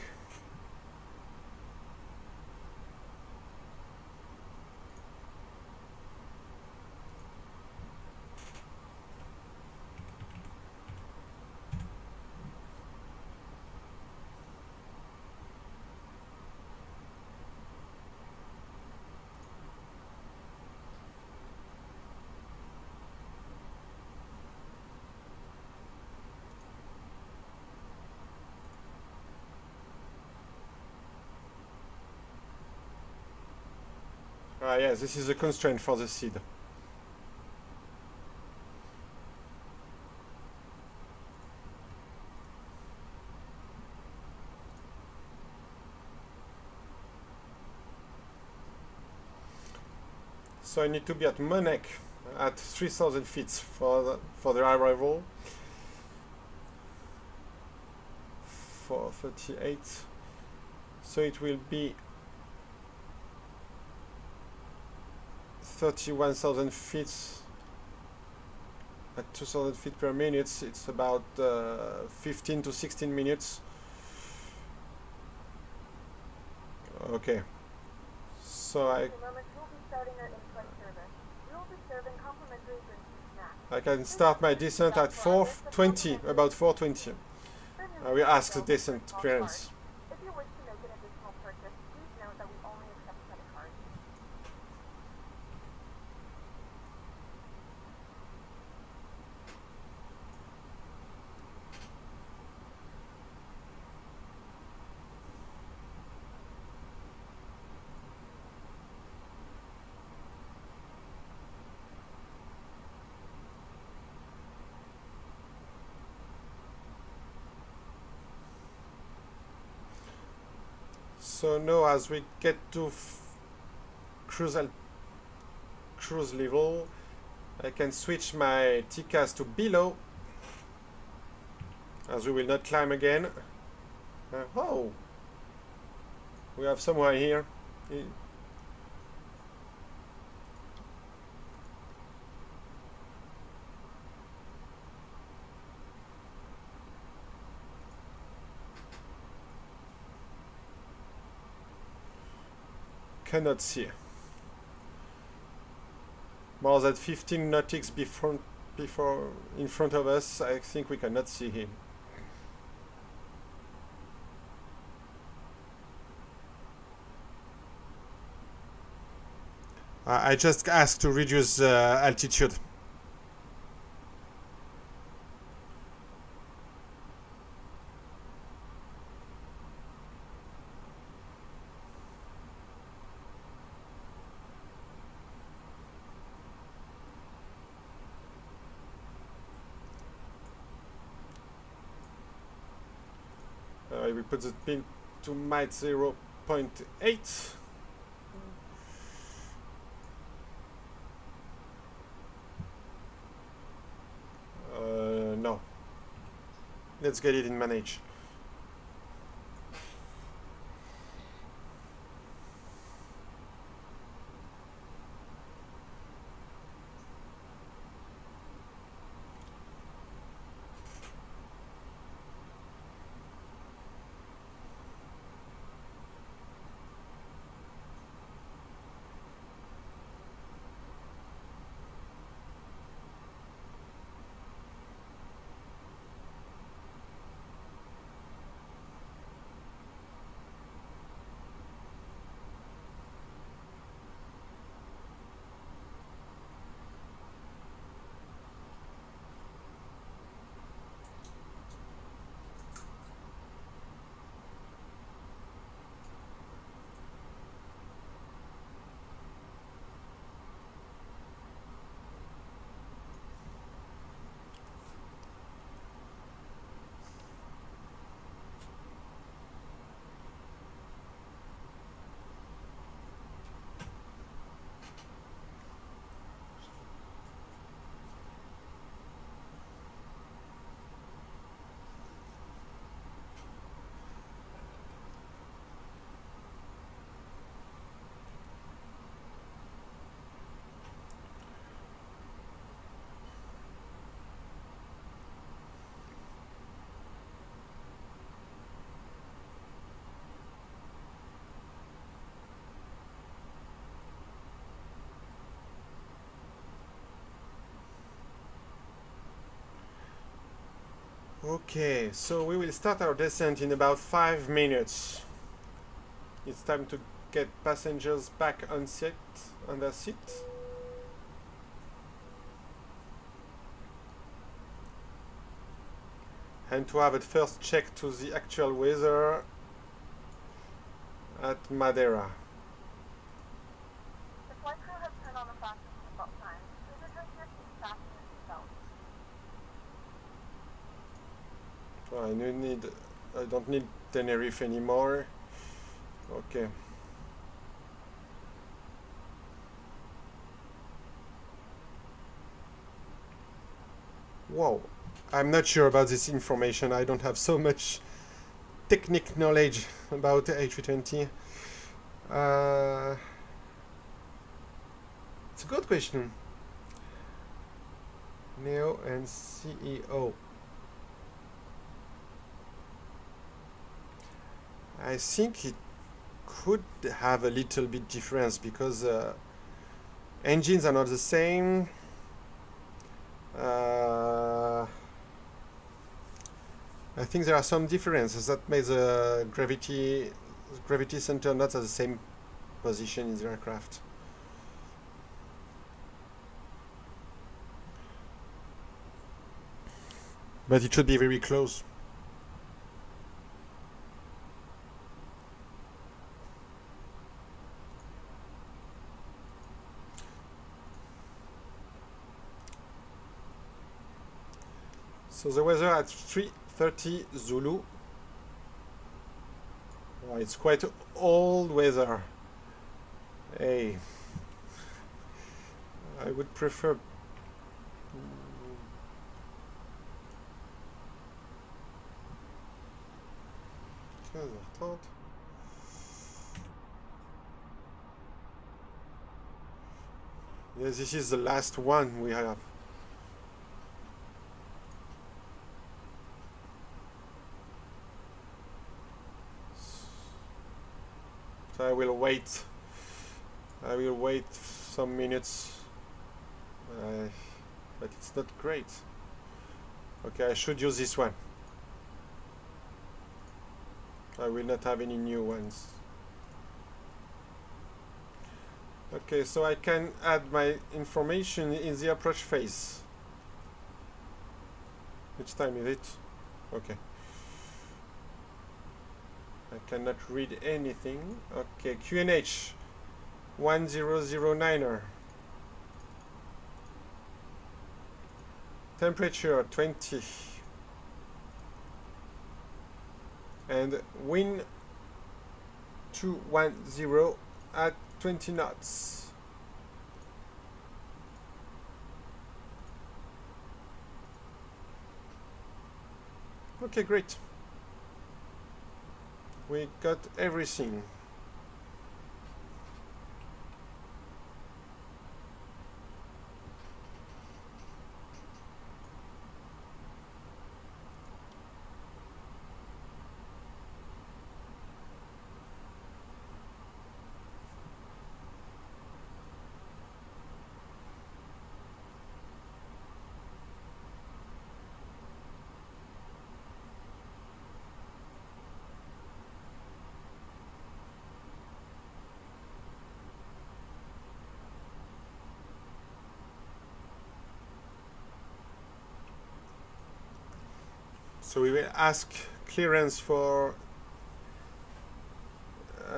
Ah yes, this is a constraint for the seed. So I need to be at Monek at 3,000 feet for the arrival. 4:38. So it will be 31,000 feet at 2,000 feet per minute. It's about 15 to 16 minutes. Okay. So I can start my descent at 4:20, about 4:20. I will ask the descent clearance. If you wish to make an additional purchase, please note that we only accept credit cards. So now as we get to cruise level, I can switch my TCAS to below, as we will not climb again. Oh! We have someone here. Cannot see. More than 15 nautics before in front of us. I think we cannot see him. I just asked to reduce altitude. We put the pin to Mach 0.8. No. Let's get it in manage. Okay, so we will start our descent in about 5 minutes. It's time to get passengers back on their seat. And to have a first check to the actual weather at Madeira. The flight crew has turned on the fasten seatbelt sign. Please return to your seat, fasten your seatbelt. I don't need Tenerife anymore. Okay. Whoa. I'm not sure about this information. I don't have so much technical knowledge about the A320. It's a good question. Neo and CEO. I think it could have a little bit difference because engines are not the same. I think there are some differences that make the gravity center not at the same position in the aircraft. But it should be very close. So the weather at 3:30 Zulu. Oh, it's quite old weather. Hey, I would prefer. Yes, this is the last one we have. So I will wait some minutes, but it's not great. Okay, I should use this one. I will not have any new ones. Okay, so I can add my information in the approach phase. Which time is it? Okay. I cannot read anything. Okay, QNH 1009er. Temperature 20. And wind 210 at 20 knots. Okay, great. We got everything. So we will ask clearance for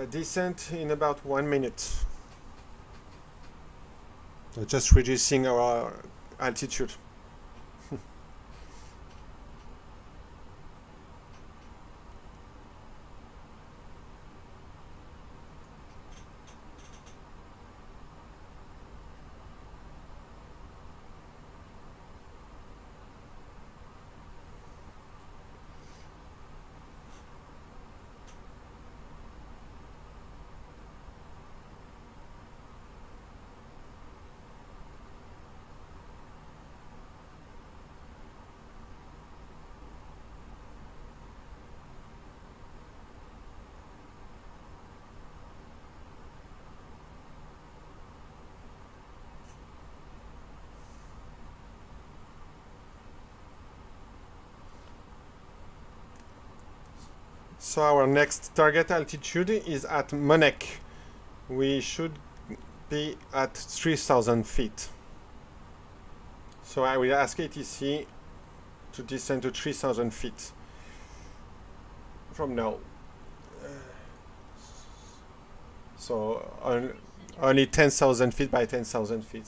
descent in about 1 minute. So just reducing our altitude. So our next target altitude is at Monek. We should be at 3,000 feet. So I will ask ATC to descend to 3,000 feet from now. So only 10,000 feet by 10,000 feet.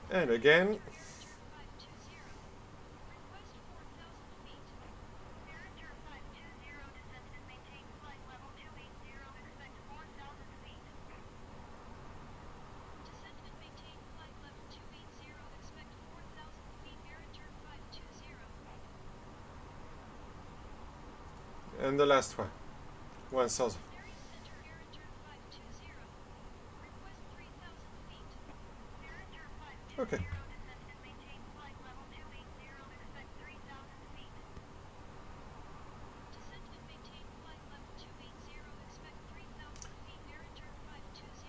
And again. And the last one, 1,000. Okay.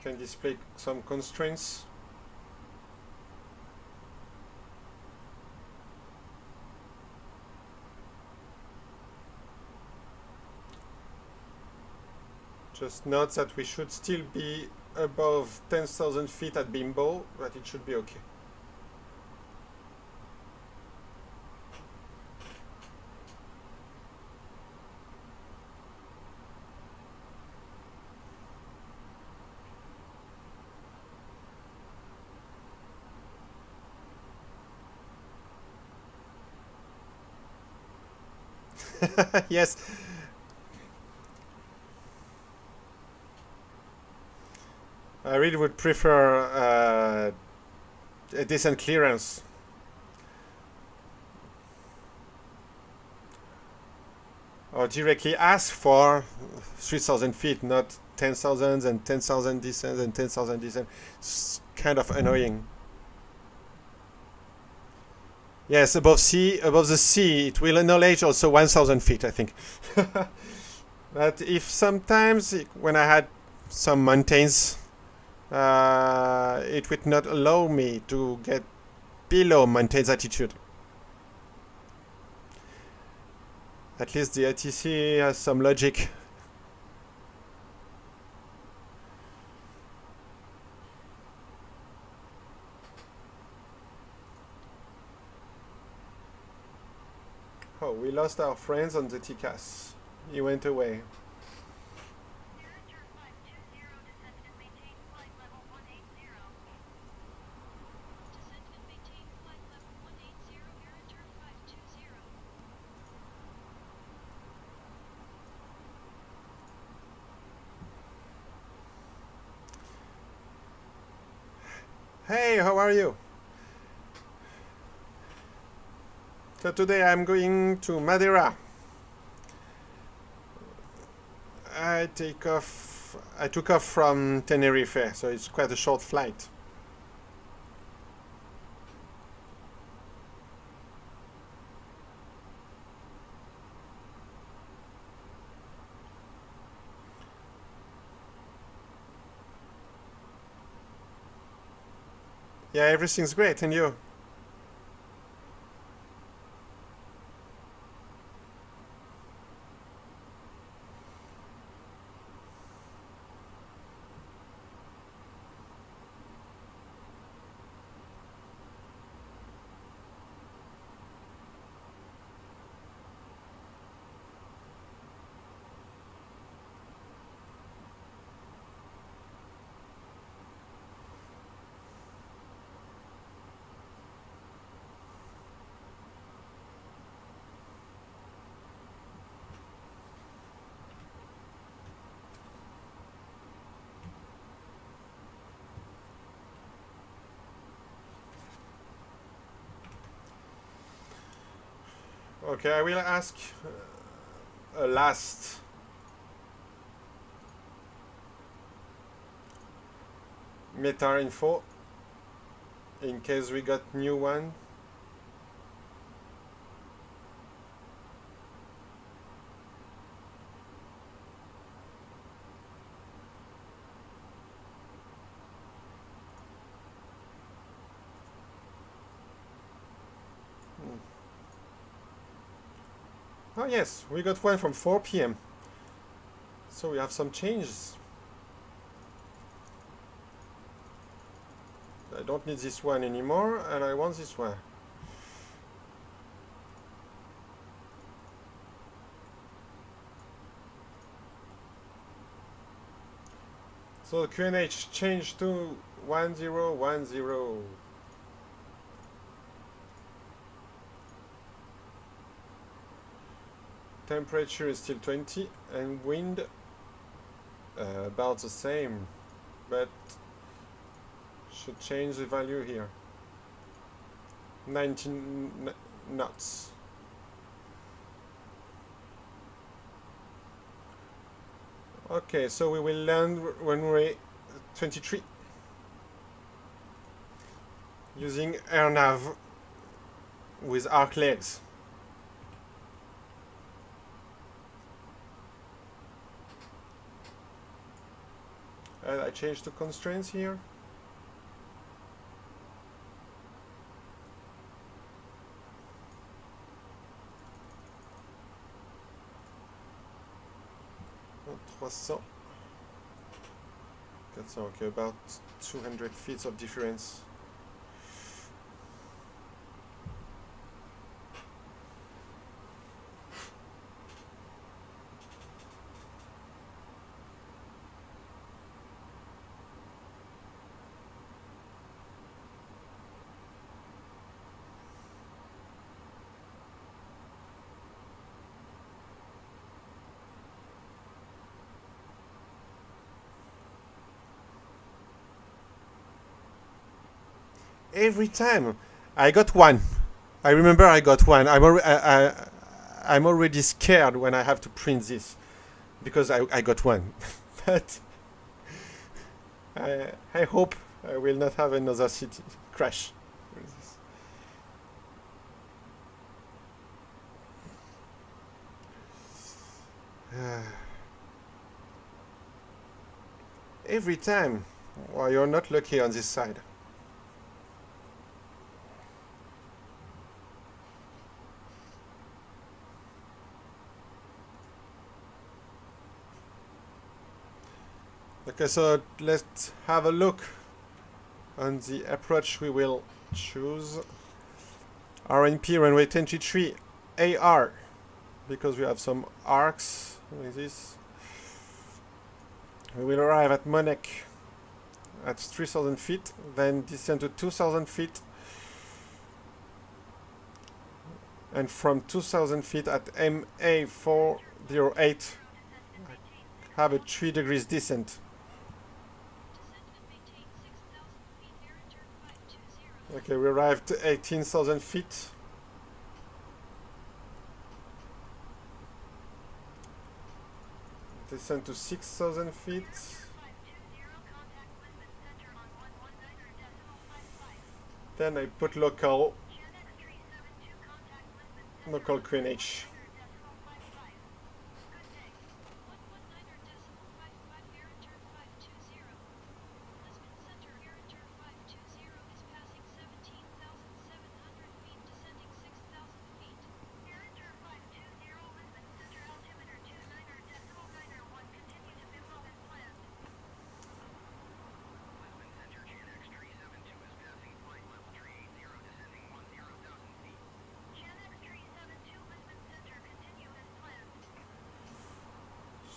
Can display some constraints. Just note that we should still be above 10,000 feet at Bimbo, but it should be okay. Yes. I really would prefer a decent clearance. Or directly ask for 3,000 feet, not 10,000 and 10,000 descents and 10,000 descents. It's kind of annoying. Yes, above the sea, it will acknowledge also 1,000 feet, I think. But if sometimes, when I had some mountains, it would not allow me to get below mountain's altitude. At least the ATC has some logic. Oh, we lost our friends on the TCAS. He went away. Director 520, descend and maintain flight level 180. Descend and maintain flight level 180, Director 520. Hey, how are you? So today I'm going to Madeira. I took off from Tenerife, so it's quite a short flight. Yeah, everything's great, and you? Okay, I will ask a last meta info in case we got new one. Oh yes, we got one from 4 p.m. So we have some changes. I don't need this one anymore, and I want this one. So QNH changed to 1010. Temperature is still 20 and wind about the same, but should change the value here. 19 knots. Okay, so we will land runway 23 using air nav with arc legs. I changed the constraints here. Oh, 300. 400, okay, about 200 feet of difference. Every time I got one. I remember I got one. I'm already scared when I have to print this because I got one. But I hope I will not have another city crash with this. Every time. Well, you're not lucky on this side. Okay, so let's have a look on the approach we will choose. RNP runway 23 AR, because we have some arcs like this. We will arrive at Monac at 3,000 feet, then descend to 2,000 feet, and from 2,000 feet at MA408 have a 3 degrees descent. Okay, we arrived at 18,000 feet. Descend to 6,000 feet. Then I put local QNH.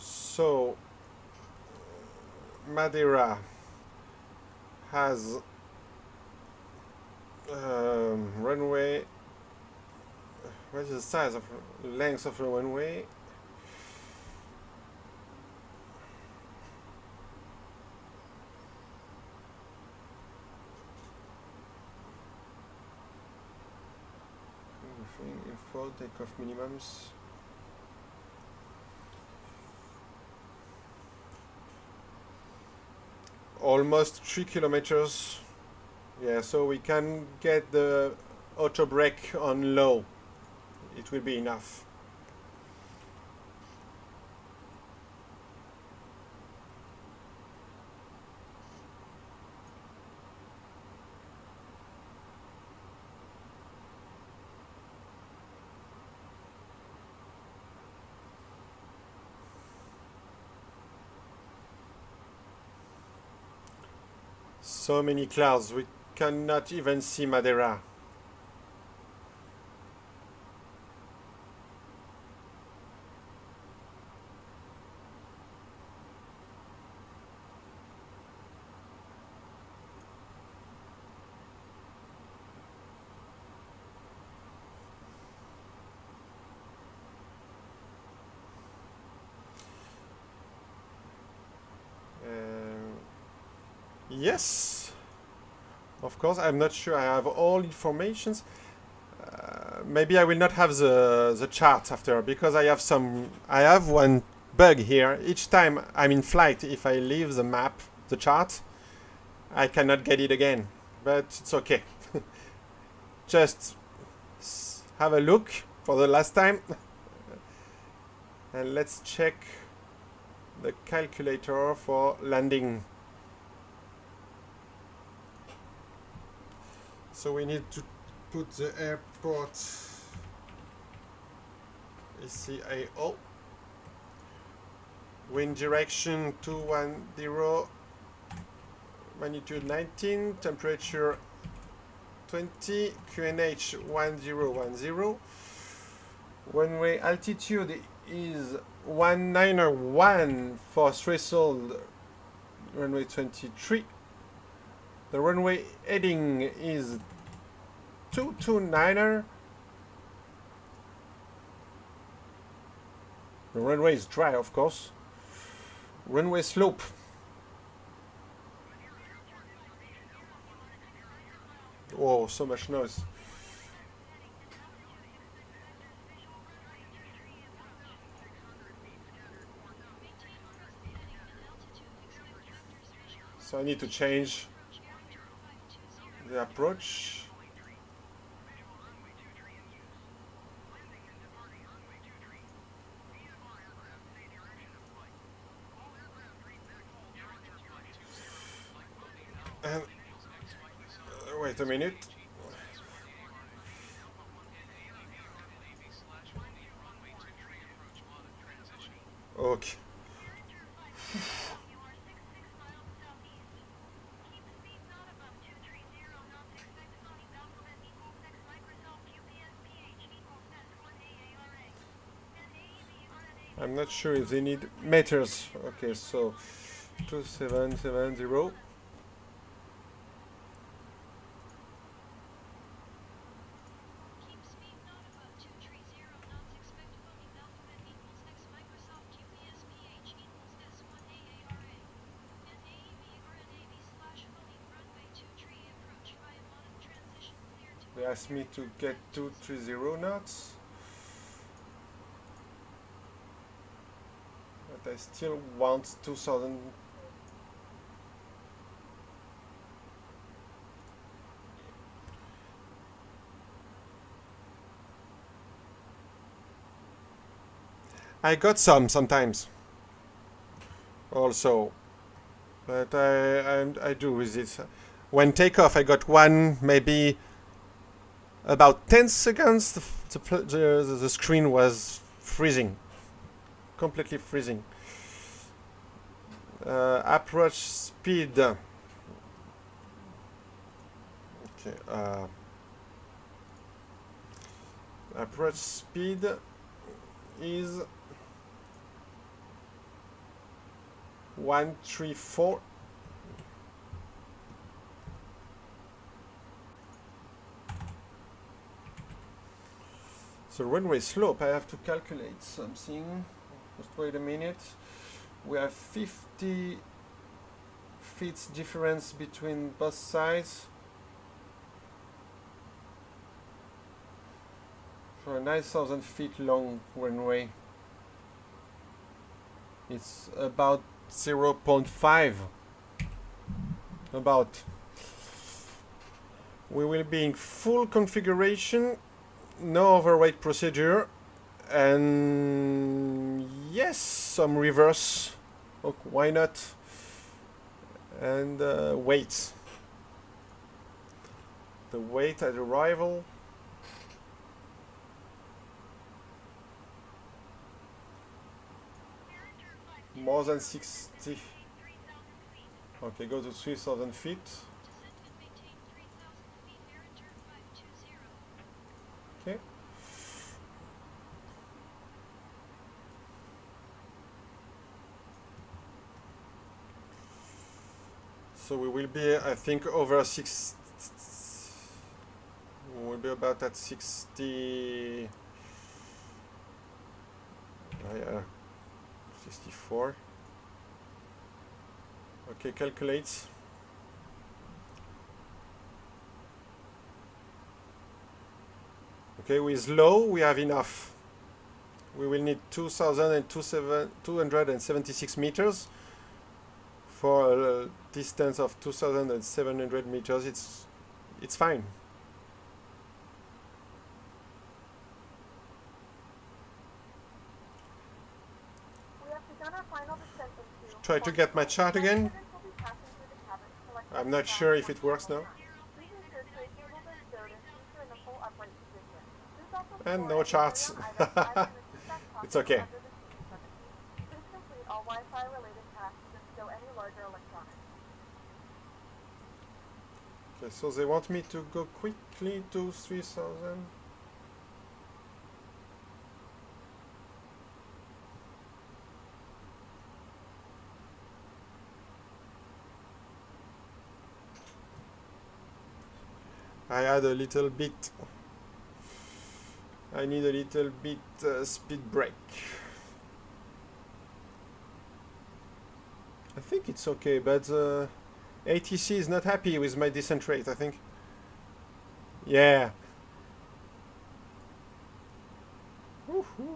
So Madeira has runway. What is the size of length of the runway? Info takeoff minimums. Almost 3 kilometers. Yeah, so we can get the auto brake on low. It will be enough. So many clouds, we cannot even see Madeira. Yes, of course. I'm not sure I have all informations. Maybe I will not have the chart after, because I have one bug here. Each time I'm in flight, if I leave the map, the chart, I cannot get it again. But it's okay. Just have a look for the last time. And let's check the calculator for landing. So we need to put the airport ECAO. Wind direction 210, magnitude 19, temperature 20, QNH 1010. Runway altitude is 191 for threshold runway 23. The runway heading is 229er. The runway is dry, of course. Runway slope. Whoa, so much noise. Maintain present heading and altitude. Expect Raptors visual. So I need to change Approach air return 520. the approach. And wait a minute. Okay. I'm not sure if they need meters. Okay, so 2770. Keep speed not above 230 knots. Expect phony alphabet equals X Microsoft UPS PH equals S1AARA. NAEB RNAV slash phony runway 23 approach via modern transition clear to. They asked me to get 230 knots. But I still want 2000. I got some sometimes. Also, but I do with it. When takeoff, I got one, maybe about 10 seconds. The screen was freezing, completely freezing. Approach speed. Okay. Approach speed is 134. So runway slope, I have to calculate something. Just wait a minute. We have 50 feet difference between both sides. For a 9,000 feet long runway, it's about 0.5. About. We will be in full configuration, no overweight procedure, and yes, some reverse. Oh, why not? And weight. The weight at arrival. More than 60. Okay, go to 3,000 feet. Descend and maintain 3,000 feet. Air and turn 520. Okay. So we will be, I think, over 6. We'll be about at 60. 64. Okay, calculate. Okay, with low we have enough. We will need 2,276 meters for a distance of 2,700 meters. It's fine. Try to get my chart again. I'm not sure if it works now. And no charts. It's okay. Okay, so they want me to go quickly to 3,000. I add a little bit. I need a little bit speed brake. I think it's okay, but ATC is not happy with my descent rate, I think. Yeah. Woohoo.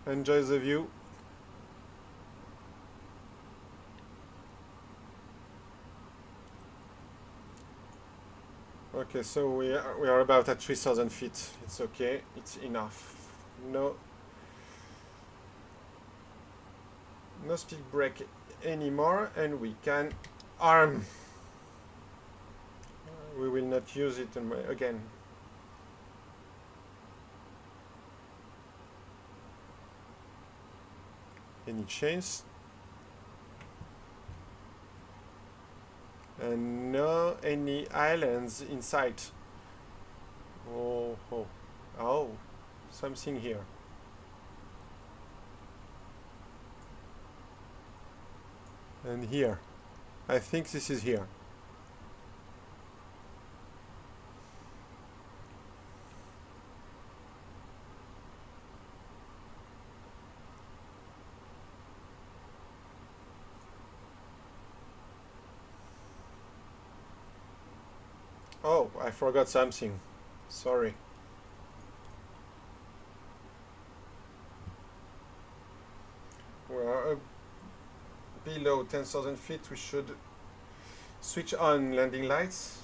Enjoy the view. Okay, so we are about at 3,000 feet. It's okay. It's enough. No speed brake anymore, and we can arm. We will not use it again. Any chains? And no any islands in sight. Oh, something here. And here. I think this is here. Oh, I forgot something. Sorry. We are below 10,000 feet. We should switch on landing lights.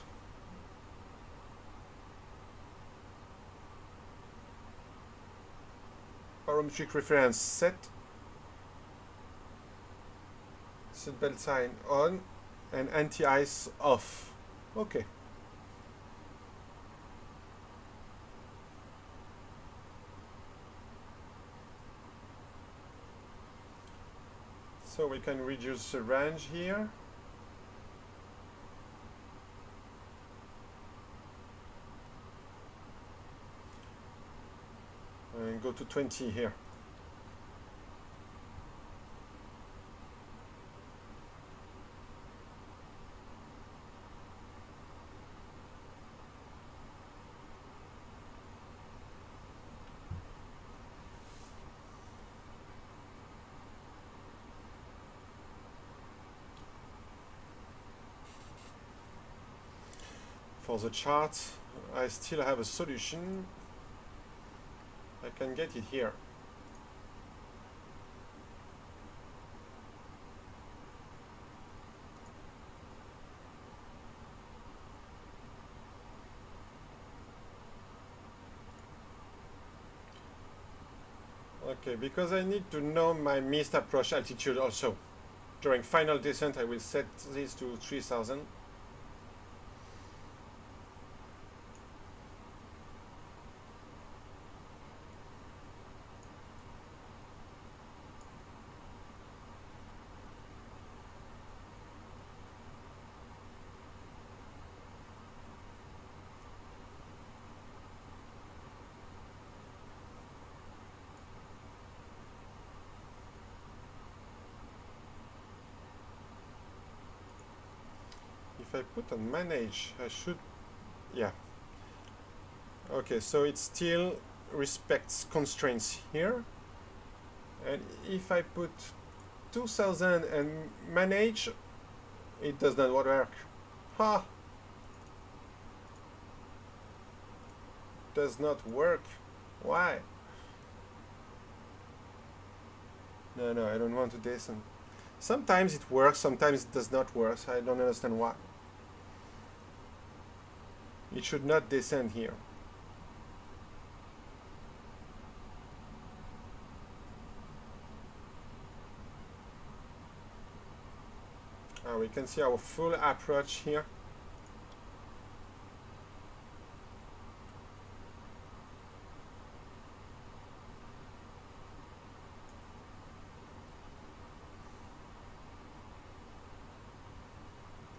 Barometric reference set. Seatbelt sign on. And anti-ice off. Okay. So we can reduce the range here. And go to 20 here. For the chart, I still have a solution. I can get it here. Okay, because I need to know my missed approach altitude also. During final descent, I will set this to 3,000. If I put on manage, I should, yeah. Okay, so it still respects constraints here. And if I put 2000 and manage, it does not work. Ha! Does not work. Why? No, I don't want to descend. Sometimes it works, sometimes it does not work. So I don't understand why. It should not descend here. We can see our full approach here.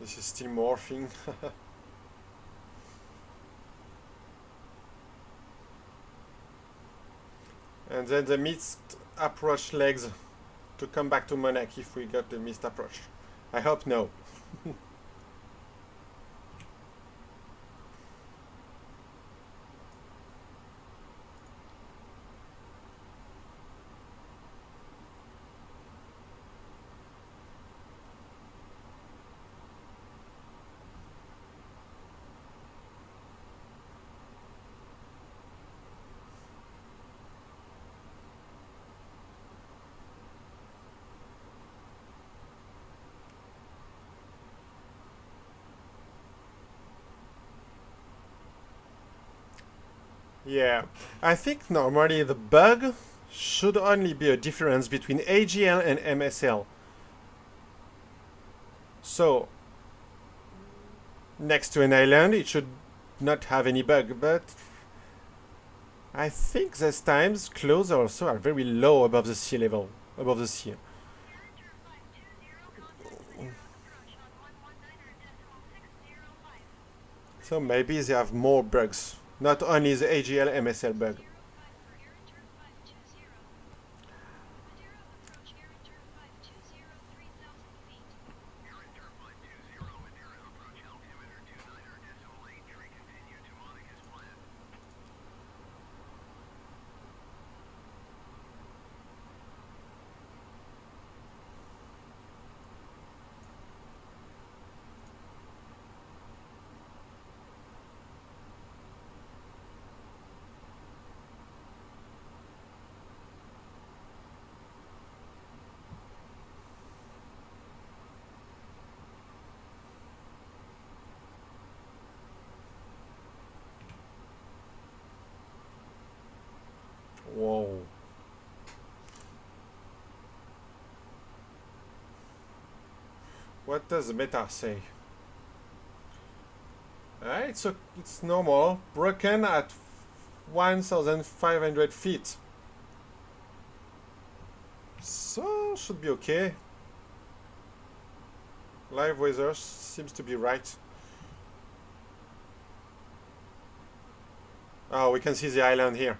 This is still morphing. And then the missed approach legs to come back to Monac if we got the missed approach. I hope no. Yeah, I think normally the bug should only be a difference between AGL and MSL. So, next to an island, it should not have any bug, but I think these times clouds also are very low above the sea level, above the sea. So maybe they have more bugs, not only the AGL MSL bug. 05 for air intern 520. Madeira approach air intern 520 3000 feet. Air intern 520, Madeira approach altimeter 29.8, tree continue to Monaco as planned. Whoa. What does the meta say? It's normal. Broken at 1,500 feet. So, should be okay. Live weather seems to be right. Oh, we can see the island here.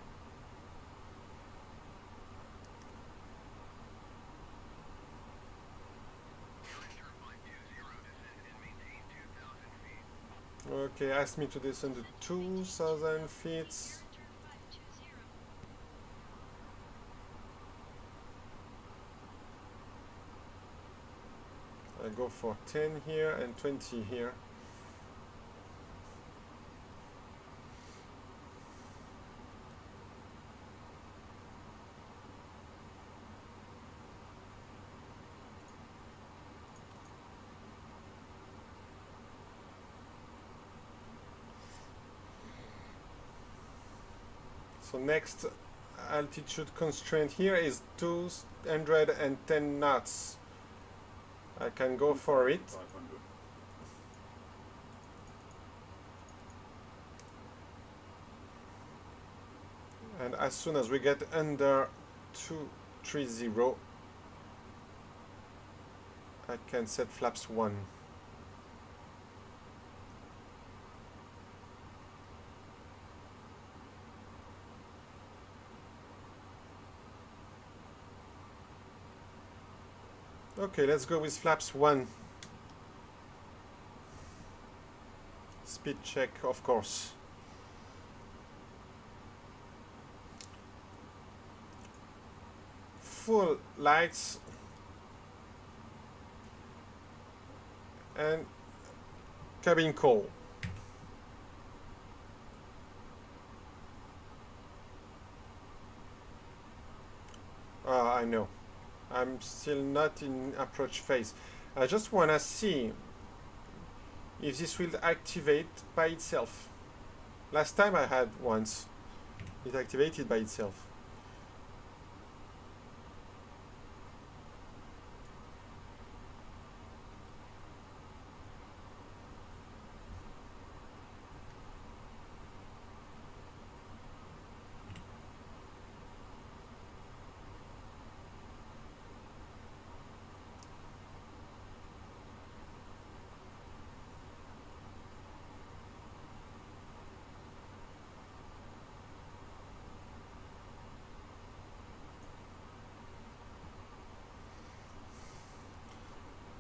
Okay, ask me to descend to 2,000 feet. Air intern 520. I go for 10 here and 20 here. So next altitude constraint here is 210 knots. I can go for it. 500. And as soon as we get under 230, I can set flaps 1. Okay, let's go with flaps 1. Speed check, of course. Full lights and cabin call. I know. I'm still not in approach phase. I just want to see if this will activate by itself. Last time I had once. It activated by itself.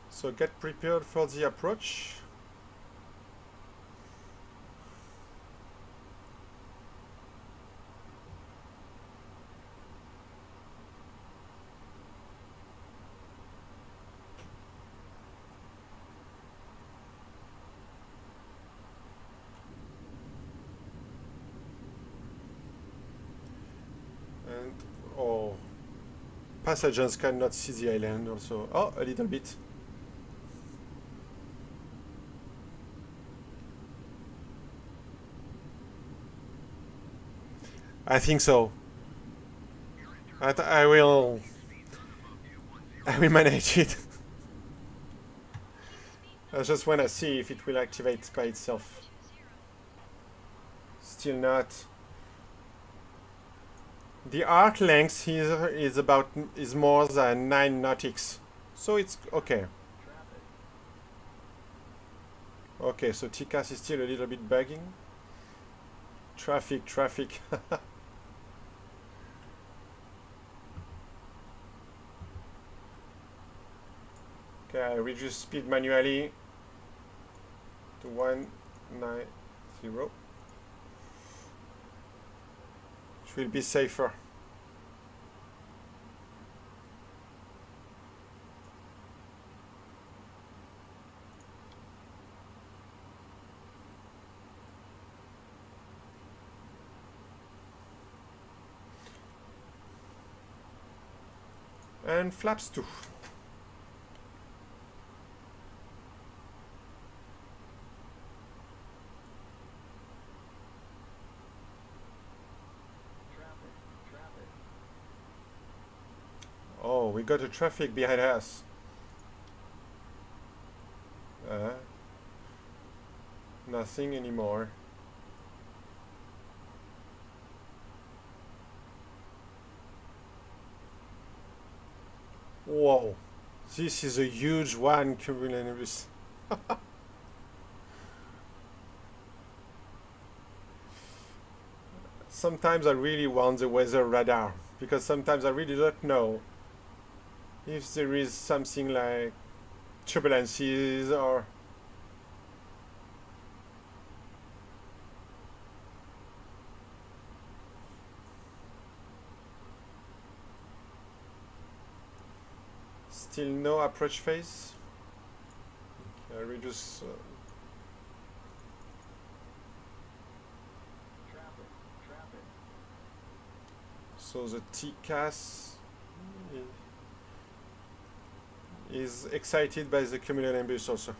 So get prepared for the approach. And oh, passengers cannot see the island also. Oh, a little bit. I think so. I will manage it. I just want to see if it will activate by itself. Still not. The arc length here is more than 9 nautics, so it's okay. Okay, so TCAS is still a little bit bugging. Traffic. Okay, I reduce speed manually to 190. It will be safer. And flaps too. Oh, we got a traffic behind us. Nothing anymore. Whoa, this is a huge one, cumulonimbus. Sometimes I really want the weather radar, because sometimes I really don't know if there is something like turbulences or still no approach phase. Okay, I reduce so the TCAS is excited by the cumulonimbus also.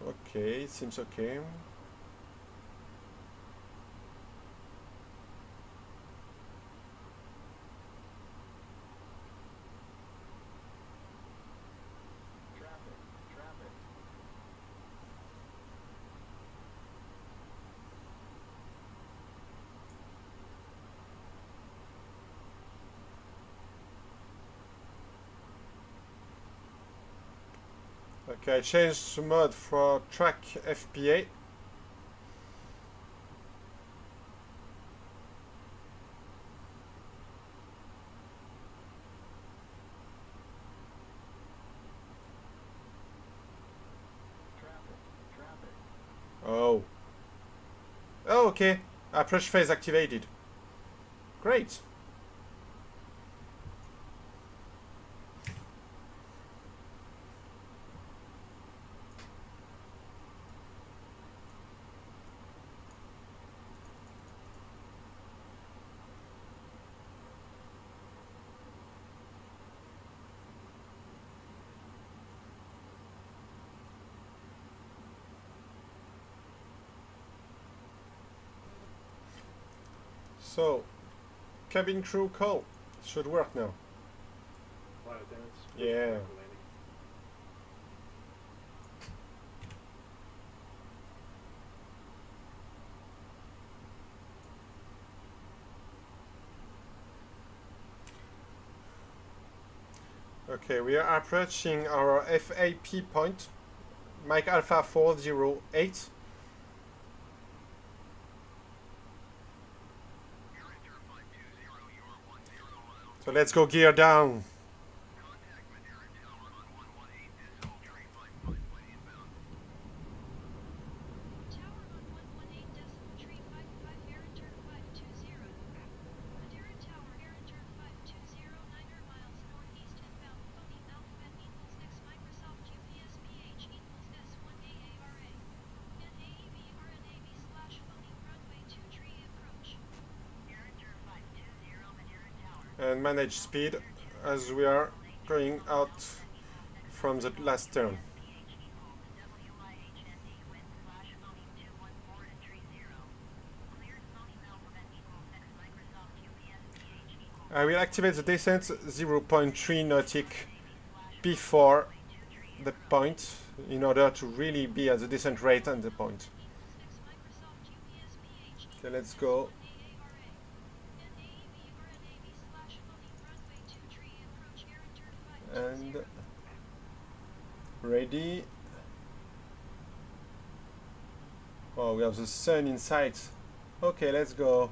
Okay, it seems okay. Okay, I changed mode for track FPA. Oh. Oh, okay. Approach phase activated. Great. So, cabin crew call. Should work now. Flight attendants. Yeah. Landing. Okay, we are approaching our FAP point. Mike Alpha 408. So let's go gear down. Contact Madeira Tower on 118 decimal 355 inbound. Tower on 118 decimal 355 air return 520. Madeira Tower air return 520 9 miles northeast inbound phony alphabet equals X Microsoft GPS PH equals S1AARA. NAEB RNAB slash phony runway 23 approach. Air return 520 Madeira Tower. And manage speed as we are going out from the last turn. PH equals I will activate the descent 0.3 nautic before the point in order to really be at the descent rate and the point. Okay, let's go. And ready. Oh, we have the sun in sight. Okay, let's go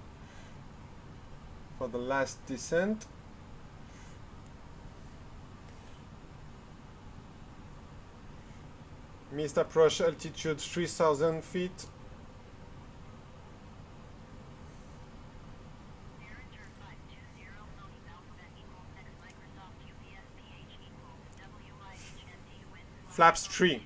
for the last descent. Missed approach altitude 3,000 feet. Flaps 3.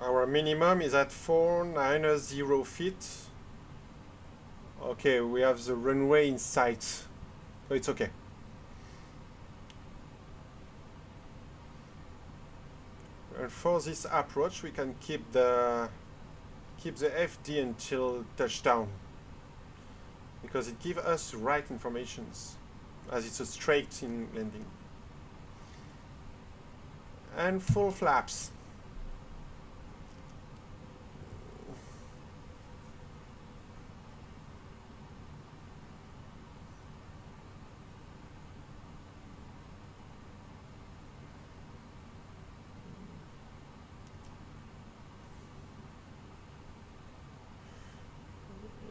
Our minimum is at 490 feet. Okay, we have the runway in sight, so it's okay. And for this approach, we can keep the FD until touchdown, because it gives us the right informations, as it's a straight in landing. And full flaps.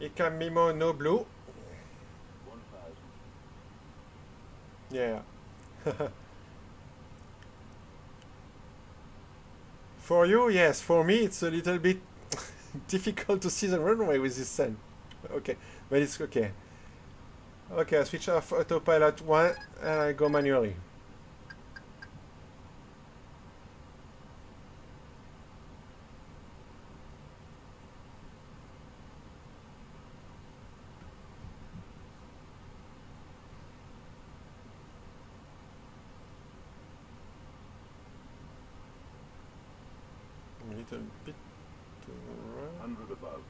Icam Mimo no blue. 1,000. Yeah. For you, yes. For me, it's a little bit difficult to see the runway with this sun. Okay, but it's okay. Okay, I switch off autopilot 1 and I go manually. A little bit to right. 100 above.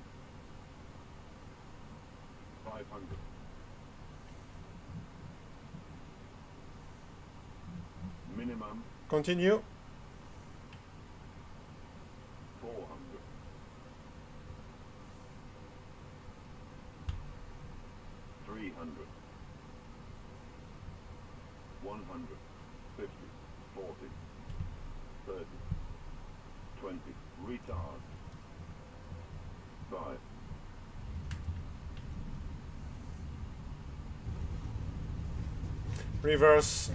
500. Minimum Continue. 400. 300. 100. 50. 40. 30. 20. Retard. 5. Reverse.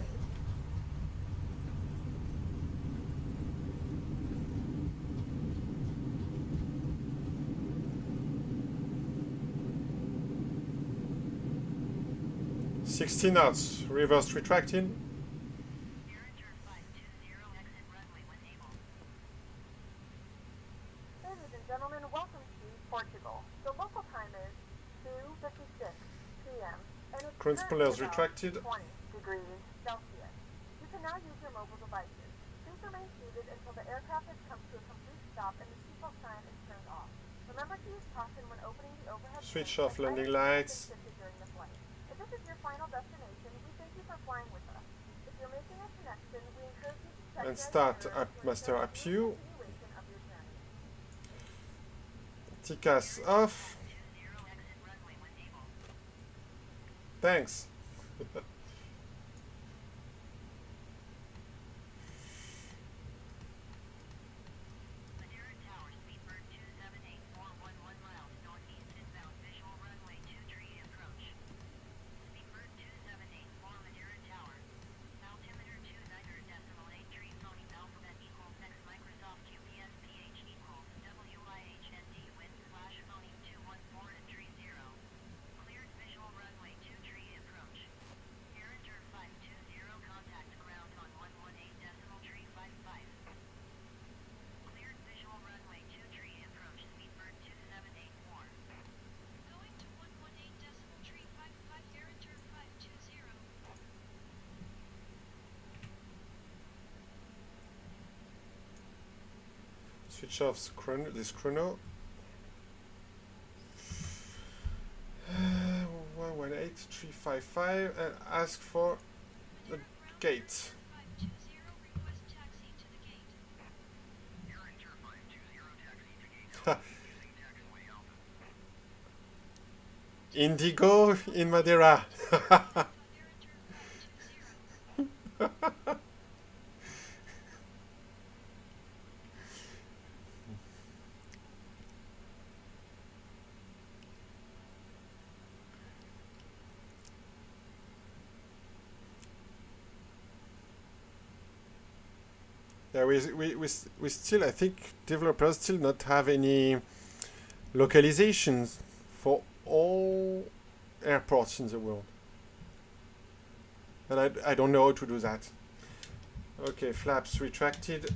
Sixty knots. Reverse retracting. Ladies and gentlemen, welcome to Portugal. The local time is 2:56 p.m. and it's Current currently spoilers about retracted. 20 degrees Celsius. You can now use your mobile devices. Please remain seated until the aircraft has come to a complete stop and the seatbelt sign is turned off. Remember to use caution when opening the overhead Switch bins off as landing items may be lights. shifted during the flight. If this is your final destination, we thank you for flying with us. If you're making a connection, we encourage you to check And your start itinerary up to Master ensure a up smooth you. continuation of your journey. TCAS off. Thanks. Madeira Tower, Speedbird 278411 miles northeast inbound, visual runway 23 approach. Speedbird 2784 Madeira Tower. Altimeter 29.83 phony alphabet equals X Microsoft UPS PH equals WIHND wind slash phony 214 and 30. Cleared visual runway 23 approach. Switch off this chrono. 118355 and ask for the gate. 520, request taxi to the gate. You're in turbine 20, taxi to gate. Using taxiway Alpha. Indigo in Madeira. Madeira turbine 20. Yeah, we still, I think developers still not have any localizations for all airports in the world. And I don't know how to do that. Okay, flaps retracted.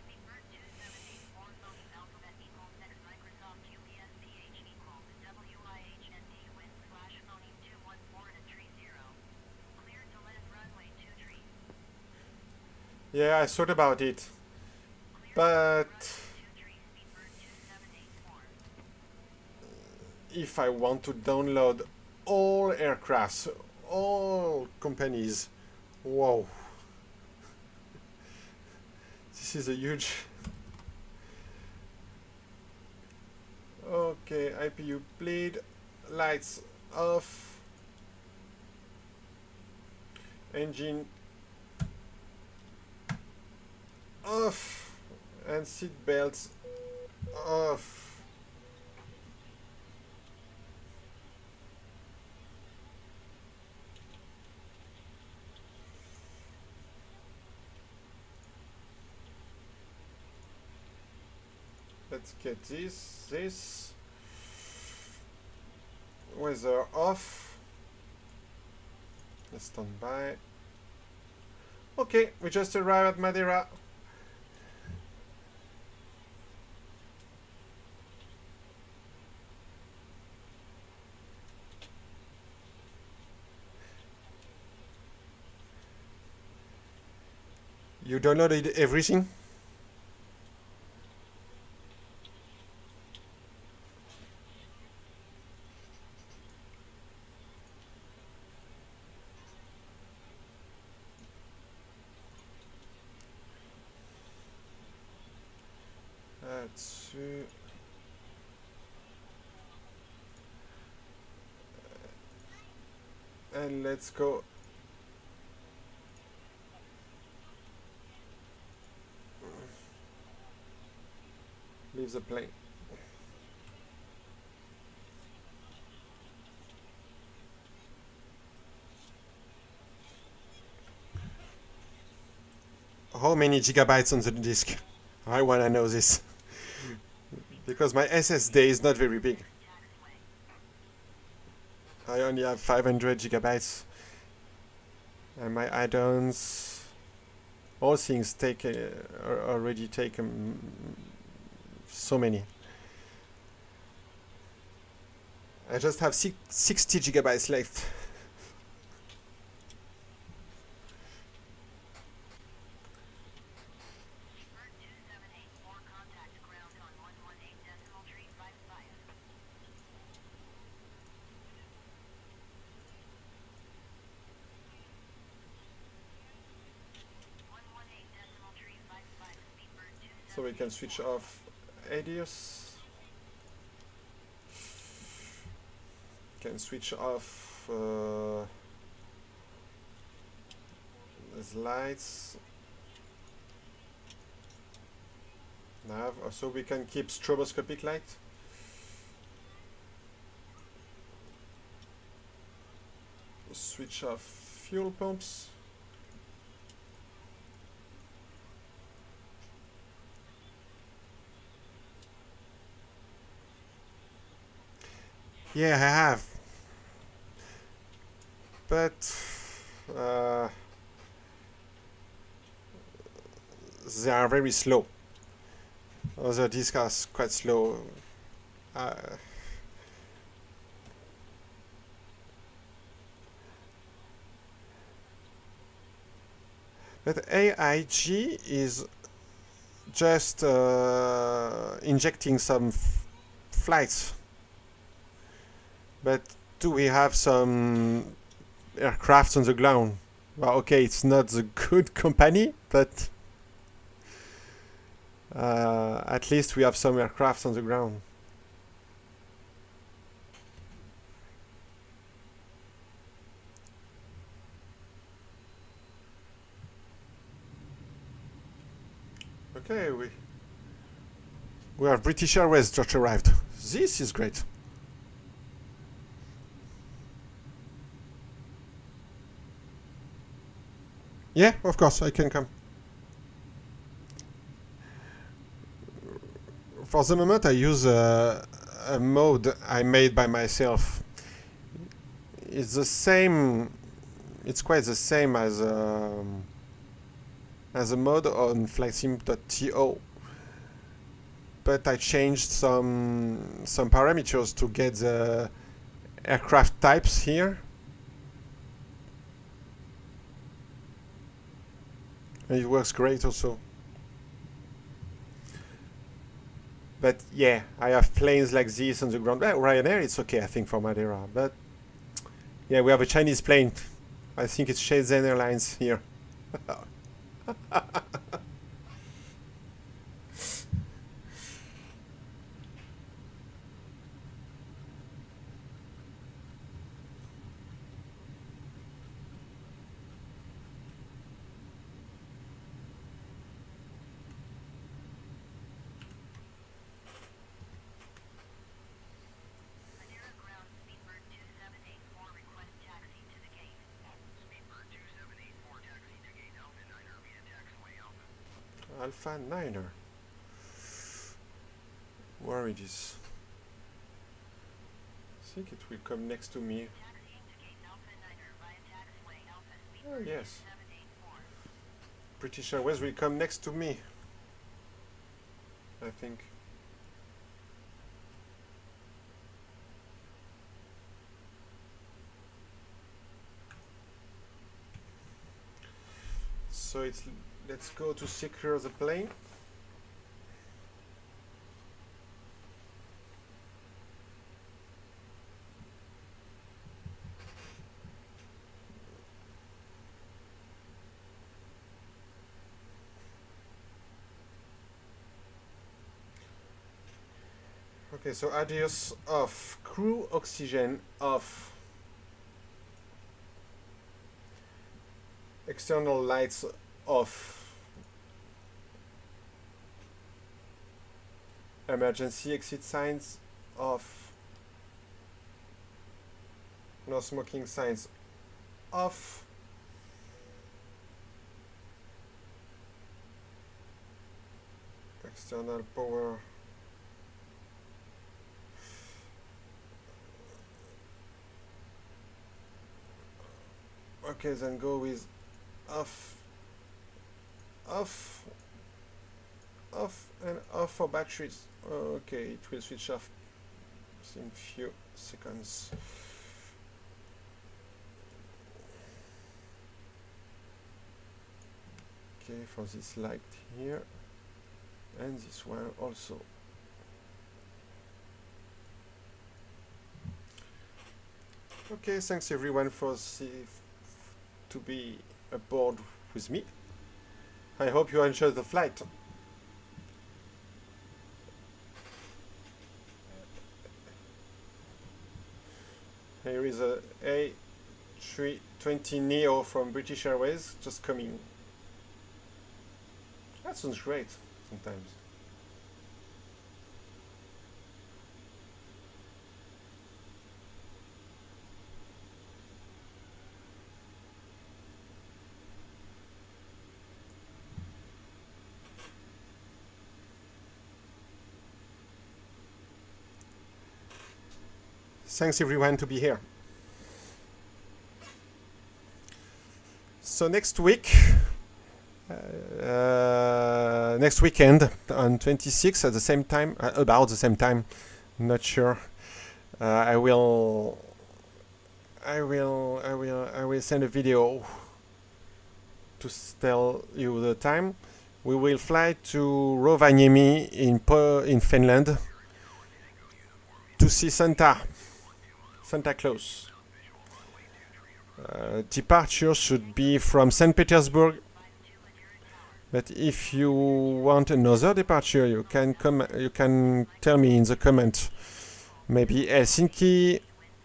Speedbird 2784 Sony alphabet equals next Microsoft QPS PH equals WIHND wind slash Sony 214 and 30. Clear to land runway 23. Yeah, I thought about it. But 23 Speedbird 2784. if I want to download all aircrafts, all companies, whoa. This is a huge... Okay, IPU bleed, lights off, engine off, and seat belts off. Let's get this. Weather off. Let's stand by. Okay, we just arrived at Madeira. You downloaded everything? Là-dessus. And let's go. Leave the plane. How many gigabytes on the disk? I wanna know this. Because my SSD is not very big. I only have 500 gigabytes. And my add-ons, all things take already take so many. I just have 60 gigabytes left. Speedbird 2784 contact ground on 118.355. 118.355 Speedbird 2784. So we can switch off ADIOS. Can switch off these lights. Nav. So we can keep stroboscopic light. Switch off fuel pumps. Yeah, I have. But they are very slow. Other discs are quite slow. Uh, but AIG is just injecting some flights. But do we have some aircraft on the ground? Well, okay, it's not the good company, but at least we have some aircraft on the ground. Okay, we have British Airways just arrived. This is great. Yeah, of course, I can come. For the moment, I use a mode I made by myself. It's the same. It's quite the same as a mode on flightsim.to, but I changed some parameters to get the aircraft types here. And it works great also. But yeah, I have planes like this on the ground. Well, Ryanair, it's okay, I think, for Madeira. But yeah, we have a Chinese plane. I think it's Shenzhen Airlines here. Madeira ground Speedbird 2784 request taxi to the gate. Speedbird 2784 taxi to gate Alpha 9er via taxiway Alpha. Alpha 9er. Where it is? I think it will come next to me. Taxiing to gate Alpha 9er via taxiway Alpha Oh, Speedbird yes. 2784. British Airways will come next to me, I think. So let's go to secure the plane. Okay, so adios off, crew oxygen off, external lights off, emergency exit signs off, no smoking signs off, external power okay, then go with off, off, off, and off for batteries. Okay, it will switch off in few seconds. Okay, for this light here, and this one also. Okay, thanks everyone for to be aboard with me. I hope you enjoyed the flight. Here is a A320 Neo from British Airways just coming. That sounds great sometimes. Thanks everyone to be here. So next week next weekend on 26 at the same time, about the same time, not sure. I will send a video to tell you the time. We will fly to Rovaniemi in Finland to see Santa Claus. Departure should be from St. Petersburg, but if you want another departure, you can tell me in the comment. Maybe Helsinki,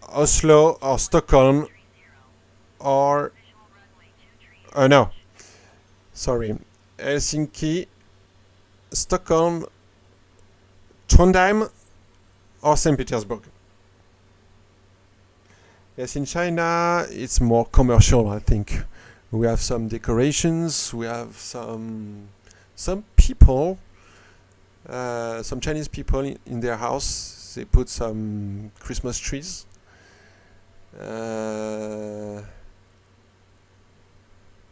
Oslo, or Stockholm, or no, sorry, Helsinki, Stockholm, Trondheim, or St. Petersburg. Yes, in China, it's more commercial, I think. We have some decorations, we have some people, some Chinese people in their house. They put some Christmas trees.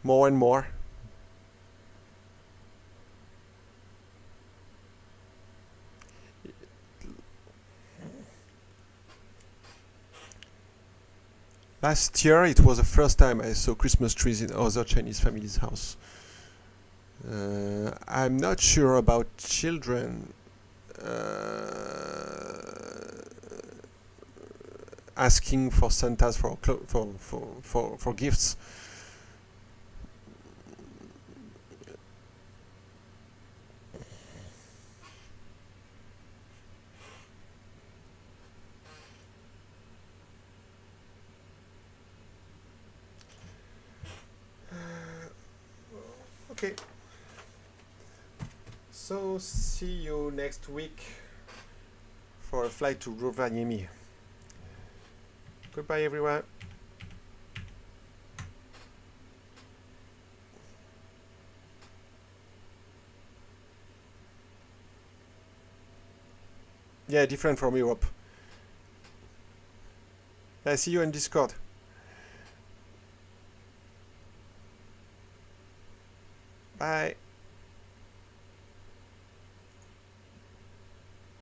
More and more. Last year, it was the first time I saw Christmas trees in other Chinese families' house. I'm not sure about children asking for Santas for gifts. Okay. So see you next week for a flight to Rovaniemi. Goodbye, everyone. Yeah, different from Europe. I see you in Discord. Bye.